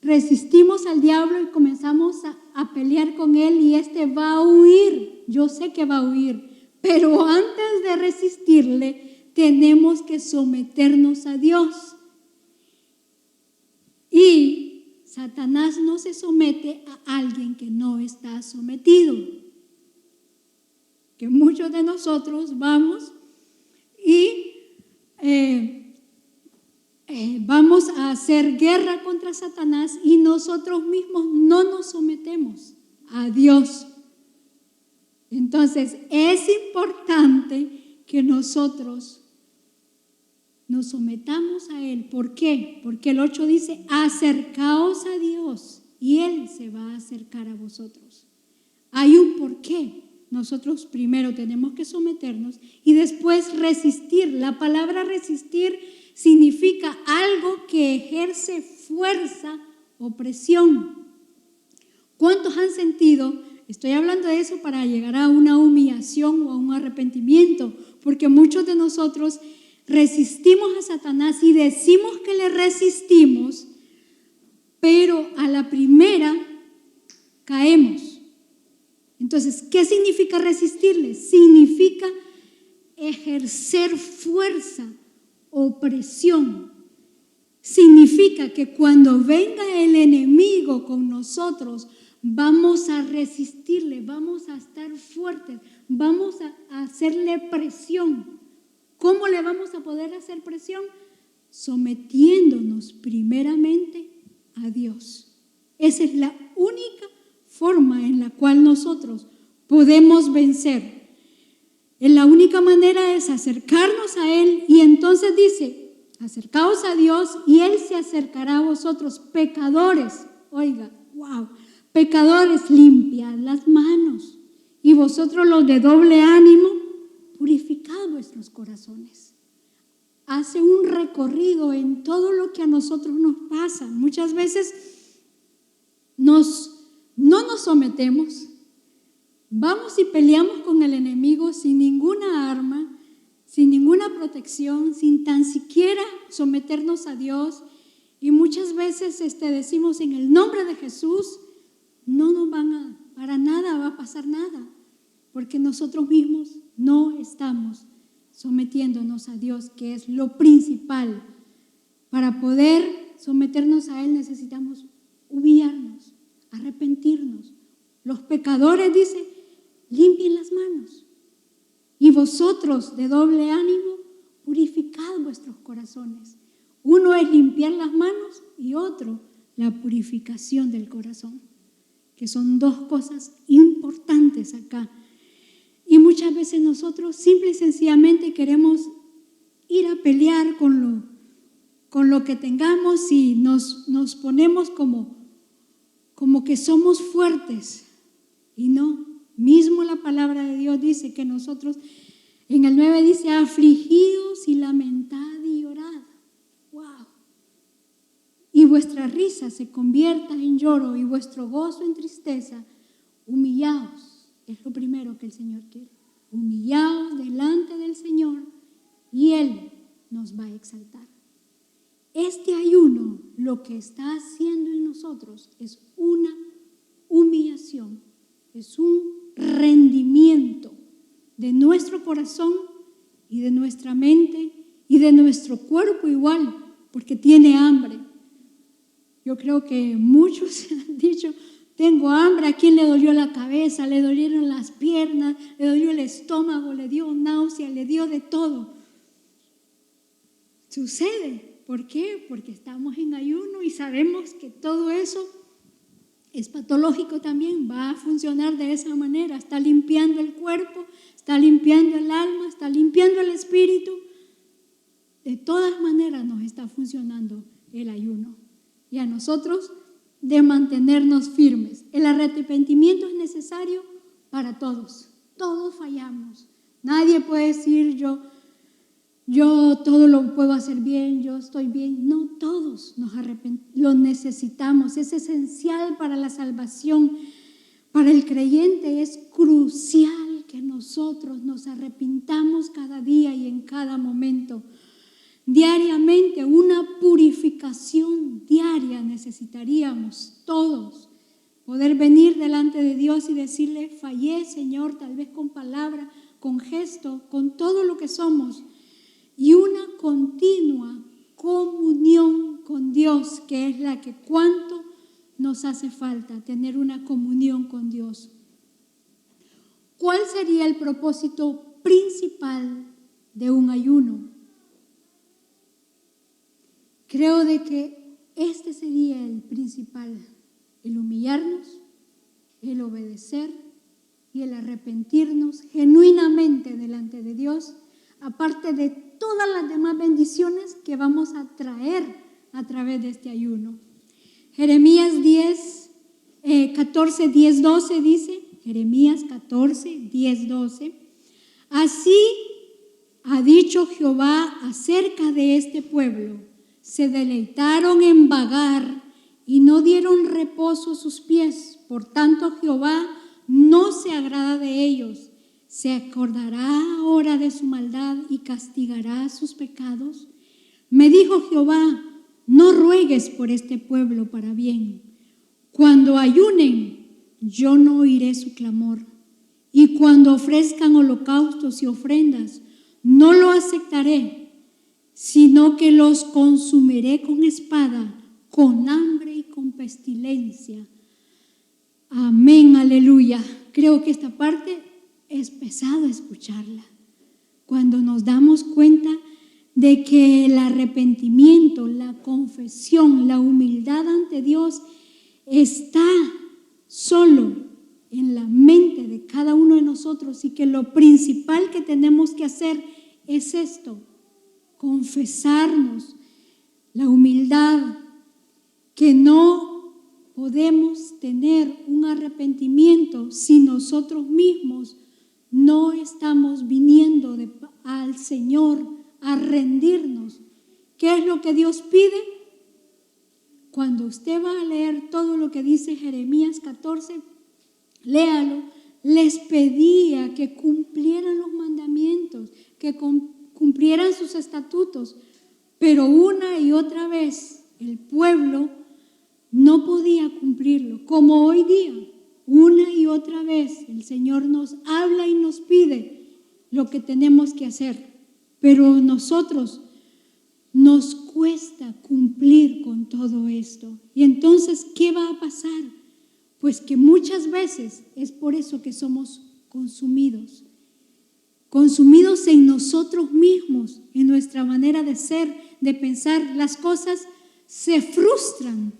Resistimos al diablo y comenzamos a pelear con él y este va a huir. Yo sé que va a huir. Pero antes de resistirle, tenemos que someternos a Dios. Y Satanás no se somete a alguien que no está sometido. Que muchos de nosotros vamos y vamos a hacer guerra contra Satanás y nosotros mismos no nos sometemos a Dios. Entonces es importante que nosotros nos sometamos a Él. ¿Por qué? Porque el 8 dice, acercaos a Dios y Él se va a acercar a vosotros. Hay un porqué. Nosotros primero tenemos que someternos y después resistir. La palabra resistir significa algo que ejerce fuerza o presión. ¿Cuántos han sentido? Estoy hablando de eso para llegar a una humillación o a un arrepentimiento, porque muchos de nosotros resistimos a Satanás y decimos que le resistimos, pero a la primera caemos. Entonces, ¿qué significa resistirle? Significa ejercer fuerza o presión. Significa que cuando venga el enemigo con nosotros, vamos a resistirle, vamos a estar fuertes, vamos a hacerle presión. ¿Cómo le vamos a poder hacer presión? Sometiéndonos primeramente a Dios. Esa es la única forma en la cual nosotros podemos vencer. La única manera es acercarnos a Él y entonces dice, acercaos a Dios y Él se acercará a vosotros, pecadores. Oiga, wow, pecadores, limpiad las manos y vosotros los de doble ánimo, purificad vuestros corazones. Hace un recorrido en todo lo que a nosotros nos pasa. Muchas veces no nos sometemos, vamos y peleamos con el enemigo sin ninguna arma, sin ninguna protección, sin tan siquiera someternos a Dios. Y muchas veces decimos en el nombre de Jesús, no nos para nada va a pasar nada, porque nosotros mismos no estamos sometiéndonos a Dios, que es lo principal. Para poder someternos a Él necesitamos humillarnos, arrepentirnos. Los pecadores, dice, limpien las manos. Y vosotros de doble ánimo, purificad vuestros corazones. Uno es limpiar las manos y otro, la purificación del corazón, que son dos cosas importantes acá. Y muchas veces nosotros simple y sencillamente queremos ir a pelear con lo que tengamos y nos ponemos como que somos fuertes. Y no, mismo la palabra de Dios dice que nosotros, en el 9 dice, afligidos y lamentad y llorad. ¡Wow! Y vuestra risa se convierta en lloro y vuestro gozo en tristeza. Humillaos. Es lo primero que el Señor quiere. Humillaos delante del Señor y Él nos va a exaltar. Este ayuno lo que está haciendo en nosotros es una humillación, es un rendimiento de nuestro corazón y de nuestra mente y de nuestro cuerpo igual, porque tiene hambre. Yo creo que muchos han dicho, tengo hambre. ¿A quién le dolió la cabeza? Le dolieron las piernas, le dolió el estómago, le dio náusea, le dio de todo. Sucede. ¿Por qué? Porque estamos en ayuno y sabemos que todo eso es patológico también, va a funcionar de esa manera. Está limpiando el cuerpo, está limpiando el alma, está limpiando el espíritu. De todas maneras nos está funcionando el ayuno. Y a nosotros de mantenernos firmes. El arrepentimiento es necesario para todos. Todos fallamos. Nadie puede decir yo todo lo puedo hacer bien, yo estoy bien. No, todos lo necesitamos. Es esencial para la salvación. Para el creyente es crucial que nosotros nos arrepintamos cada día y en cada momento. Diariamente, una purificación diaria necesitaríamos todos. Poder venir delante de Dios y decirle, fallé, Señor, tal vez con palabra, con gesto, con todo lo que somos. Y una continua comunión con Dios, que es la que cuánto nos hace falta, tener una comunión con Dios. ¿Cuál sería el propósito principal de un ayuno? Creo de que este sería el principal, el humillarnos, el obedecer y el arrepentirnos genuinamente delante de Dios, aparte de todas las demás bendiciones que vamos a traer a través de este ayuno. Jeremías 14, 10, 12 dice, Jeremías 14, 10, 12, así ha dicho Jehová acerca de este pueblo, se deleitaron en vagar y no dieron reposo a sus pies, por tanto Jehová no se agrada de ellos, se acordará ahora de su maldad y castigará sus pecados. Me dijo Jehová, no ruegues por este pueblo para bien. Cuando ayunen, yo no oiré su clamor. Y cuando ofrezcan holocaustos y ofrendas, no lo aceptaré, sino que los consumiré con espada, con hambre y con pestilencia. Amén, aleluya. Creo que esta parte es pesado escucharla. Cuando nos damos cuenta de que el arrepentimiento, la confesión, la humildad ante Dios está solo en la mente de cada uno de nosotros y que lo principal que tenemos que hacer es esto, confesarnos, la humildad, que no podemos tener un arrepentimiento si nosotros mismos no estamos viniendo al Señor a rendirnos. ¿Qué es lo que Dios pide? Cuando usted va a leer todo lo que dice Jeremías 14, léalo. Les pedía que cumplieran los mandamientos, que cumplieran sus estatutos, pero una y otra vez el pueblo no podía cumplirlo, como hoy día. Una y otra vez el Señor nos habla y nos pide lo que tenemos que hacer, pero nosotros nos cuesta cumplir con todo esto. Y entonces, ¿qué va a pasar? Pues que muchas veces es por eso que somos consumidos en nosotros mismos, en nuestra manera de ser, de pensar. Las cosas se frustran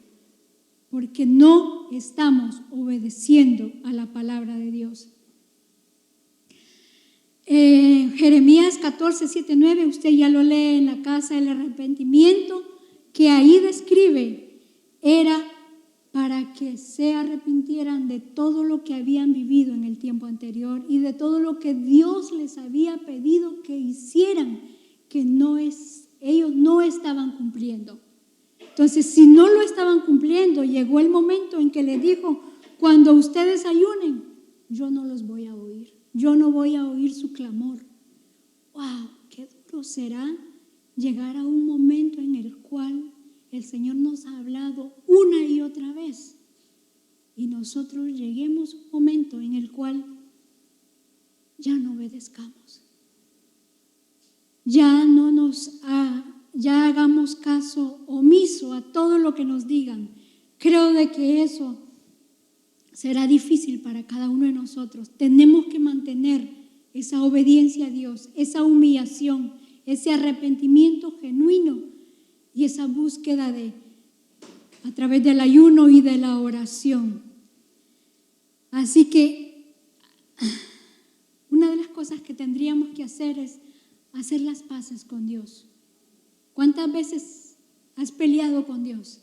porque no estamos obedeciendo a la palabra de Dios. Jeremías 14, 7, 9, usted ya lo lee en la casa. El arrepentimiento que ahí describe era para que se arrepintieran de todo lo que habían vivido en el tiempo anterior y de todo lo que Dios les había pedido que hicieran, que ellos no estaban cumpliendo. Entonces, si no lo estaban cumpliendo, llegó el momento en que les dijo, cuando ustedes ayunen, yo no los voy a oír, yo no voy a oír su clamor. ¡Wow! ¡Qué duro será llegar a un momento en el cual el Señor nos ha hablado una y otra vez y nosotros lleguemos a un momento en el cual ya no obedezcamos, ya hagamos caso omiso a todo lo que nos digan? Creo de que eso será difícil para cada uno de nosotros. Tenemos que mantener esa obediencia a Dios, esa humillación, ese arrepentimiento genuino y esa búsqueda a través del ayuno y de la oración. Así que una de las cosas que tendríamos que hacer es hacer las paces con Dios. ¿Cuántas veces has peleado con Dios?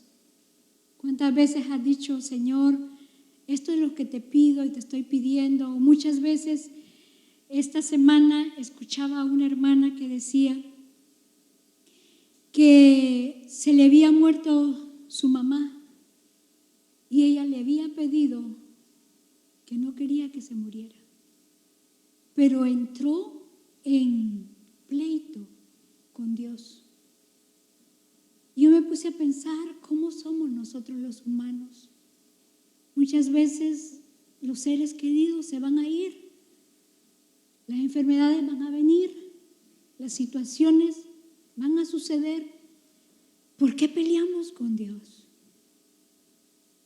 ¿Cuántas veces has dicho, Señor, esto es lo que te pido y te estoy pidiendo? Muchas veces esta semana escuchaba a una hermana que decía que se le había muerto su mamá y ella le había pedido que no quería que se muriera, pero entró en pleito con Dios. Yo me puse a pensar cómo somos nosotros los humanos. Muchas veces los seres queridos se van a ir, las enfermedades van a venir, las situaciones van a suceder, ¿Por qué peleamos con Dios?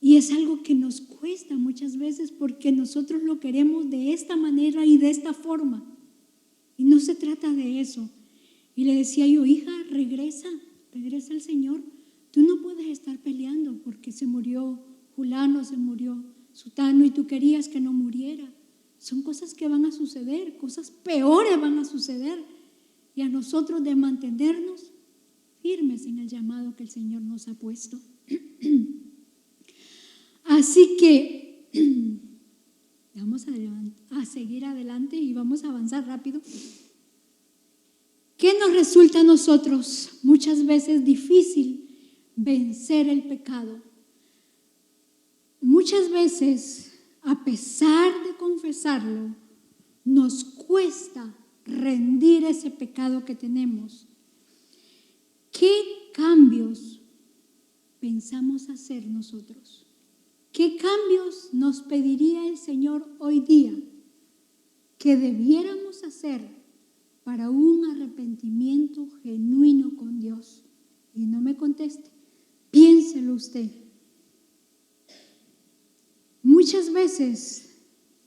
Y es algo que nos cuesta muchas veces porque nosotros lo queremos de esta manera y de esta forma. Y no se trata de eso. Y le decía yo, hija, regresa al Señor. Tú no puedes estar peleando porque se murió fulano, se murió sutano y tú querías que no muriera. Son cosas que van a suceder, cosas peores van a suceder. Y a nosotros de mantenernos firmes en el llamado que el Señor nos ha puesto. Así que vamos a seguir adelante y vamos a avanzar rápido. ¿Qué nos resulta a nosotros muchas veces difícil vencer el pecado? Muchas veces, a pesar de confesarlo, nos cuesta rendir ese pecado que tenemos. ¿Qué cambios pensamos hacer nosotros? ¿Qué cambios nos pediría el Señor hoy día que debiéramos hacer para un arrepentimiento genuino con Dios? Y no me conteste, piénselo usted. Muchas veces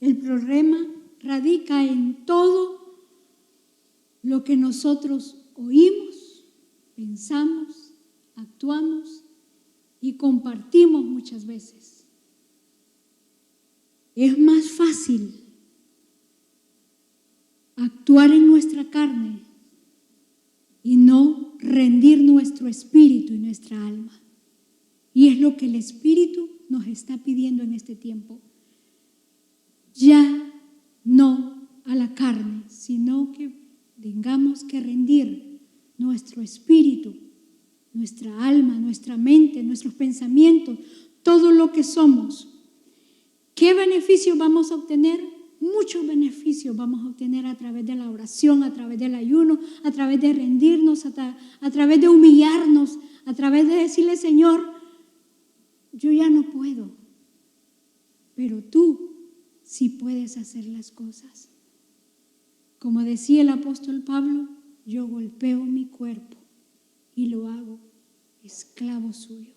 el problema radica en todo lo que nosotros oímos, pensamos, actuamos y compartimos muchas veces. Es más fácil actuar en nuestra carne y no rendir nuestro espíritu y nuestra alma. Y es lo que el Espíritu nos está pidiendo en este tiempo. Ya no a la carne, sino que tengamos que rendir nuestro espíritu, nuestra alma, nuestra mente, nuestros pensamientos, todo lo que somos. ¿Qué beneficios vamos a obtener? Muchos beneficios vamos a obtener a través de la oración, a través del ayuno, a través de rendirnos, a través de humillarnos, a través de decirle, Señor, yo ya no puedo, pero tú sí puedes hacer las cosas. Como decía el apóstol Pablo, yo golpeo mi cuerpo y lo hago esclavo suyo.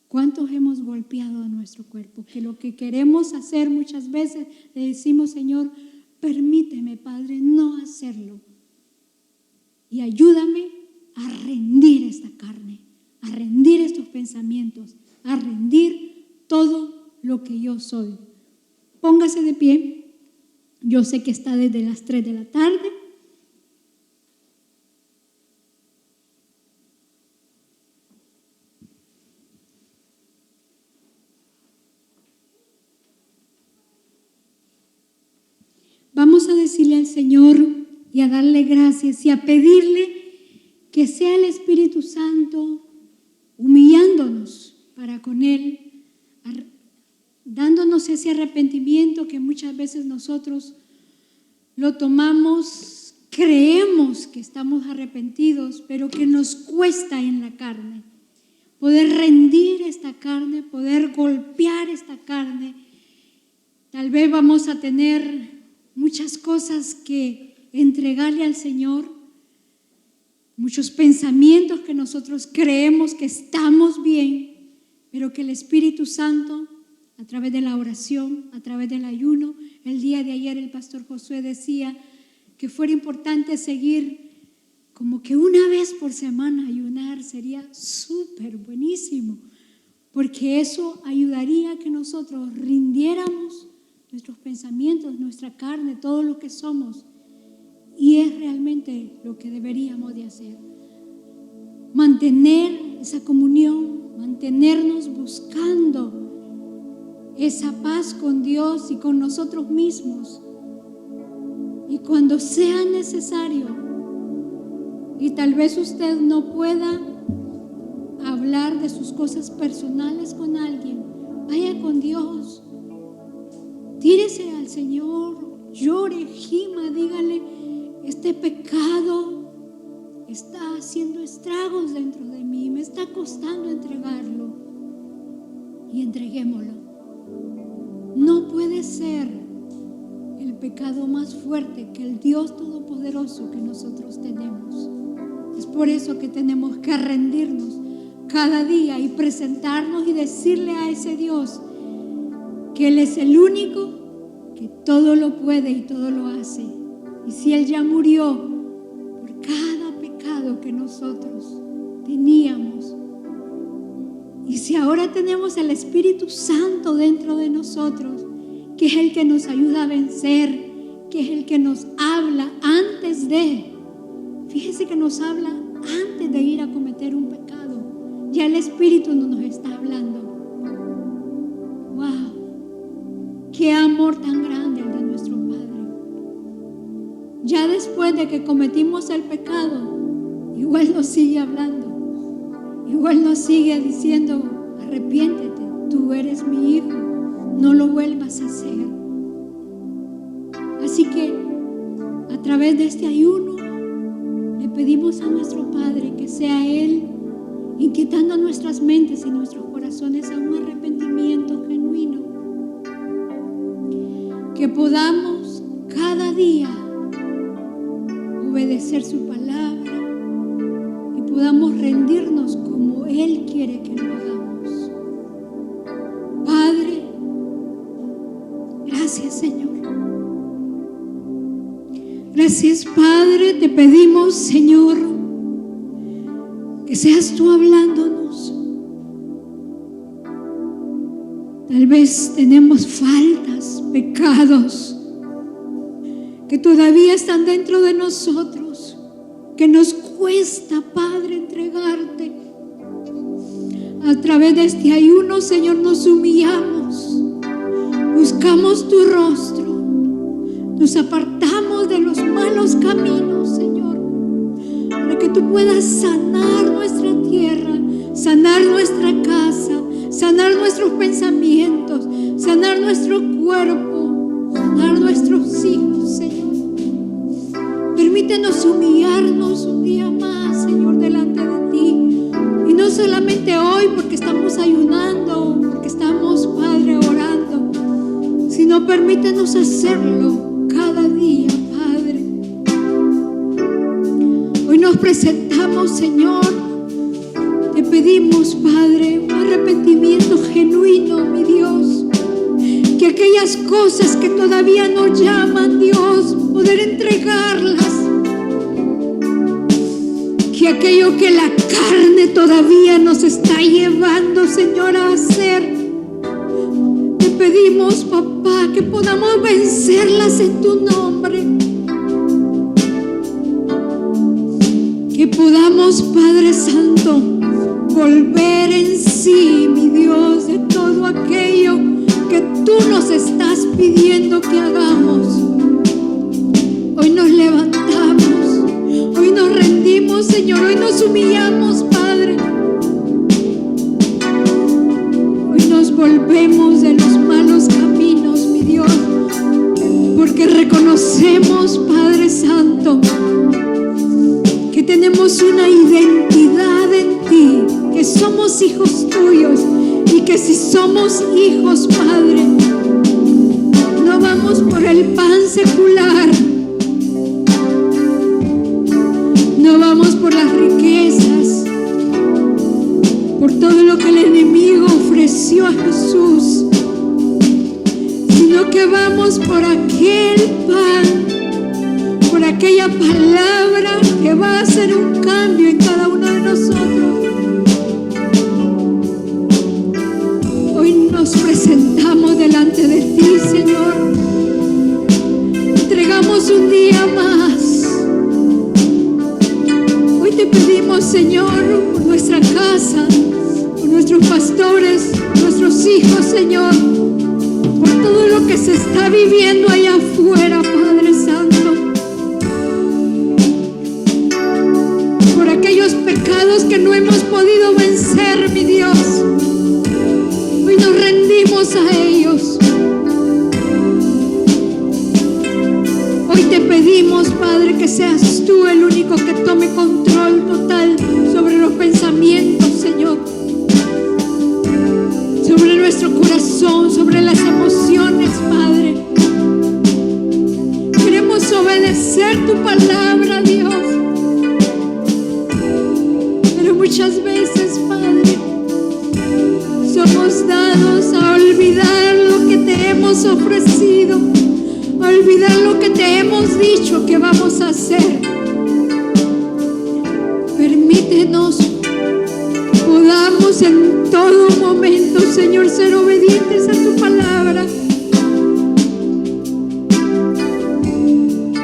¿Cuántos hemos golpeado a nuestro cuerpo? Que lo que queremos hacer muchas veces le decimos, Señor, permíteme, Padre, no hacerlo. Y ayúdame a rendir esta carne, a rendir estos pensamientos, a rendir todo lo que yo soy. Póngase de pie. Yo sé que está desde las 3 de la tarde. Vamos a decirle al Señor y a darle gracias y a pedirle que sea el Espíritu Santo humillándonos para con Él, dándonos ese arrepentimiento que muchas veces nosotros lo tomamos, creemos que estamos arrepentidos, pero que nos cuesta en la carne. Poder rendir esta carne, poder golpear esta carne. Tal vez vamos a tener muchas cosas que entregarle al Señor, muchos pensamientos que nosotros creemos que estamos bien, pero que el Espíritu Santo, a través de la oración, a través del ayuno, el día de ayer el pastor Josué decía que fuera importante seguir como que una vez por semana ayunar, sería súper buenísimo, porque eso ayudaría a que nosotros rindiéramos nuestros pensamientos, nuestra carne, todo lo que somos. Y es realmente lo que deberíamos de hacer. Mantener esa comunión, mantenernos buscando esa paz con Dios y con nosotros mismos. Y cuando sea necesario, y tal vez usted no pueda hablar de sus cosas personales con alguien, vaya con Dios. Tírese al Señor, llore, gima, dígale, este pecado está haciendo estragos dentro de mí, me está costando entregarlo. Y entreguémoslo. No puede ser el pecado más fuerte que el Dios Todopoderoso que nosotros tenemos. Es por eso que tenemos que rendirnos cada día y presentarnos y decirle a ese Dios que Él es el único que todo lo puede y todo lo hace. Y si Él ya murió por cada pecado que nosotros teníamos, y si ahora tenemos el Espíritu Santo dentro de nosotros, que es el que nos ayuda a vencer, que es el que nos habla antes de, fíjese que nos habla antes de ir a cometer un pecado, ya el Espíritu no nos está hablando. ¡Wow! ¡Qué amor tan grande el de nuestro Padre! Ya después de que cometimos el pecado, igual nos sigue hablando, igual nos sigue diciendo: arrepiéntete, tú eres mi hijo, no lo vuelvas a hacer. Así que a través de este ayuno le pedimos a nuestro Padre que sea Él inquietando nuestras mentes y nuestros corazones a un arrepentimiento genuino, que podamos cada día obedecer su palabra y podamos rendirnos como Él quiere que lo hagamos. Padre, gracias, Señor. Gracias, Padre. Te pedimos, Señor, que seas tú hablándonos. Tal vez tenemos faltas, pecados que todavía están dentro de nosotros, que nos cuesta, Padre, entregarte. A través de este ayuno, Señor, nos humillamos, buscamos tu rostro, nos apartamos de los malos caminos, Señor, para que tú puedas sanar nuestra tierra, sanar nuestra casa, sanar nuestros pensamientos, sanar nuestro cuerpo, sanar nuestros hijos, Señor. Permítenos humillarnos un día más, Señor, delante de ti. Y no solamente hoy porque estamos ayunando, porque estamos, Padre, orando, sino permítenos hacerlo cada día, Padre. Hoy nos presentamos, Señor. Te pedimos, Padre, un arrepentimiento genuino, mi Dios. Que aquellas cosas que todavía nos llaman, Dios, poder entregarlas. Que aquello que la carne todavía nos está llevando, Señor, a hacer, te pedimos, papá, que podamos vencerlas en tu nombre. Que podamos, Padre Santo, volver en sí, mi Dios, de todo aquello que tú nos estás pidiendo que hagamos. Hoy nos levantamos, hoy nos rendimos, Señor, hoy nos humillamos, Padre. Hoy nos volvemos de los malos caminos, mi Dios, porque reconocemos, Padre Santo, que tenemos una identidad en ti, que somos hijos tuyos, y que si somos hijos, Padre, no vamos por el pan secular, no vamos por las riquezas, por todo lo que el enemigo ofreció a Jesús, sino que vamos por aquel pan, por aquella palabra que va a hacer un cambio en cada uno de nosotros. Hoy nos presentamos delante de ti, Señor. Entregamos un día más. Hoy te pedimos, Señor, por nuestra casa, por nuestros pastores, por nuestros hijos, Señor, por todo lo que se está viviendo allá afuera, Padre Santo. Por aquellos pecados que no hemos podido vencer, mi Dios. Hoy nos rendimos a ellos. Hoy te pedimos, Padre, que seas tú el único que tome control total sobre los pensamientos, Señor, sobre nuestro corazón, sobre las emociones, Padre. Queremos obedecer tu palabra, Dios. muchas veces, Padre, somos dados a olvidar lo que te hemos ofrecido, a olvidar lo que te hemos dicho que vamos a hacer. Permítenos que podamos en todo momento, Señor, ser obedientes a tu palabra.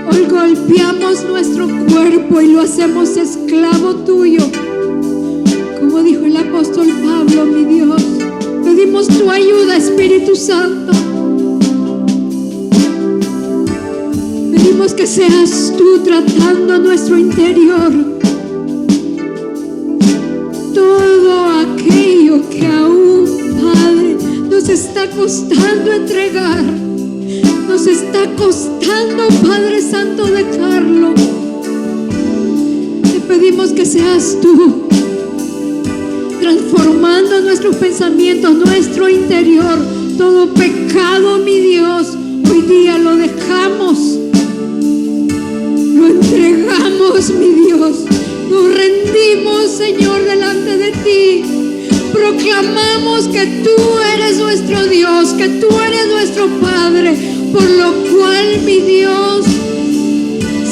Hoy golpeamos nuestro cuerpo y lo hacemos esclavo tuyo. Como dijo el apóstol Pablo, mi Dios, pedimos tu ayuda, Espíritu Santo. Pedimos que seas tú tratando nuestro interior. Todo aquello que aún, Padre, nos está costando entregar, nos está costando, Padre Santo, dejarlo. Te pedimos que seas tú transformando nuestros pensamientos, nuestro interior. Todo pecado, mi Dios, hoy día lo dejamos, lo entregamos, mi Dios. Nos rendimos, Señor, delante de ti. Proclamamos que tú eres nuestro Dios, que tú eres nuestro Padre, por lo cual, mi Dios,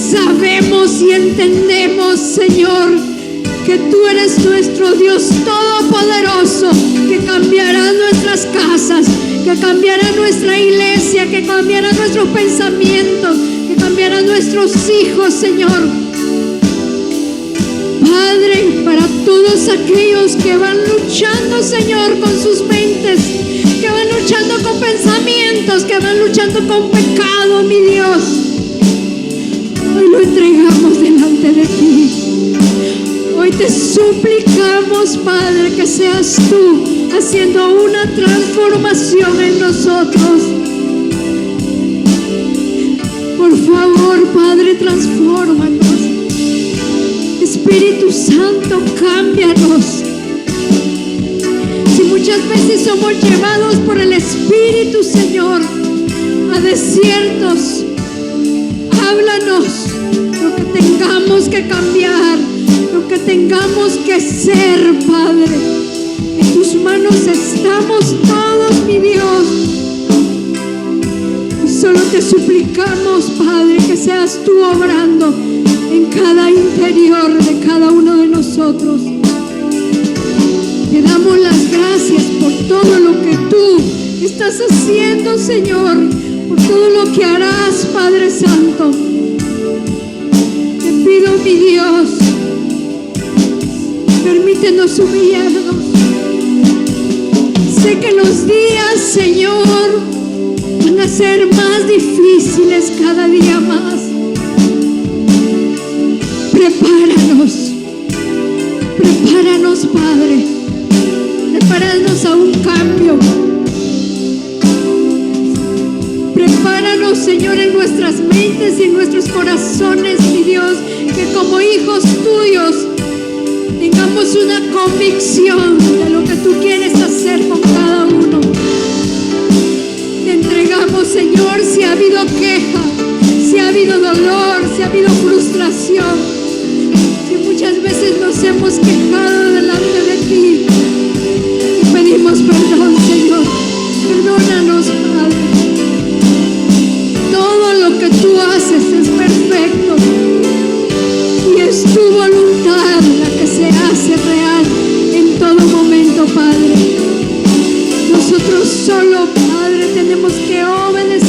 sabemos y entendemos, Señor, que tú eres nuestro Dios todopoderoso, que cambiará nuestras casas, que cambiará nuestra iglesia, que cambiará nuestros pensamientos, que cambiará nuestros hijos, Señor. Padre, para todos aquellos que van luchando, Señor, con sus mentes, que van luchando con pensamientos, que van luchando con pecado, mi Dios, hoy lo entregamos delante de ti. Hoy te suplicamos, Padre, que seas tú haciendo una transformación en nosotros. Por favor, Padre, transfórmanos. Espíritu Santo, cámbianos. Si muchas veces somos llevados por el Espíritu, Señor, a desiertos, háblanos lo que tengamos que cambiar, lo que tengamos que ser, Padre. En tus manos estamos todos, mi Dios. Y solo te suplicamos, Padre, que seas tú obrando en cada interior de cada uno de nosotros. Te damos las gracias por todo lo que tú estás haciendo, Señor, por todo lo que harás, Padre Santo. Te pido, mi Dios, permítenos humillarnos. Sé que los días, Señor, van a ser más difíciles cada día más. Prepáranos, Padre, prepáranos a un cambio. Prepáranos, Señor, en nuestras mentes y en nuestros corazones, mi Dios, que como hijos tuyos tengamos una convicción de lo que tú quieres hacer con cada uno. Te entregamos, Señor, si ha habido queja, si ha habido dolor, si ha habido frustración, si muchas veces nos hemos quejado delante de ti. Te pedimos perdón, Señor. Perdónanos, Padre. Todo lo que tú haces es perfecto y es tu voluntad la que se hace real en todo momento, Padre. Nosotros solo, Padre, tenemos que obedecer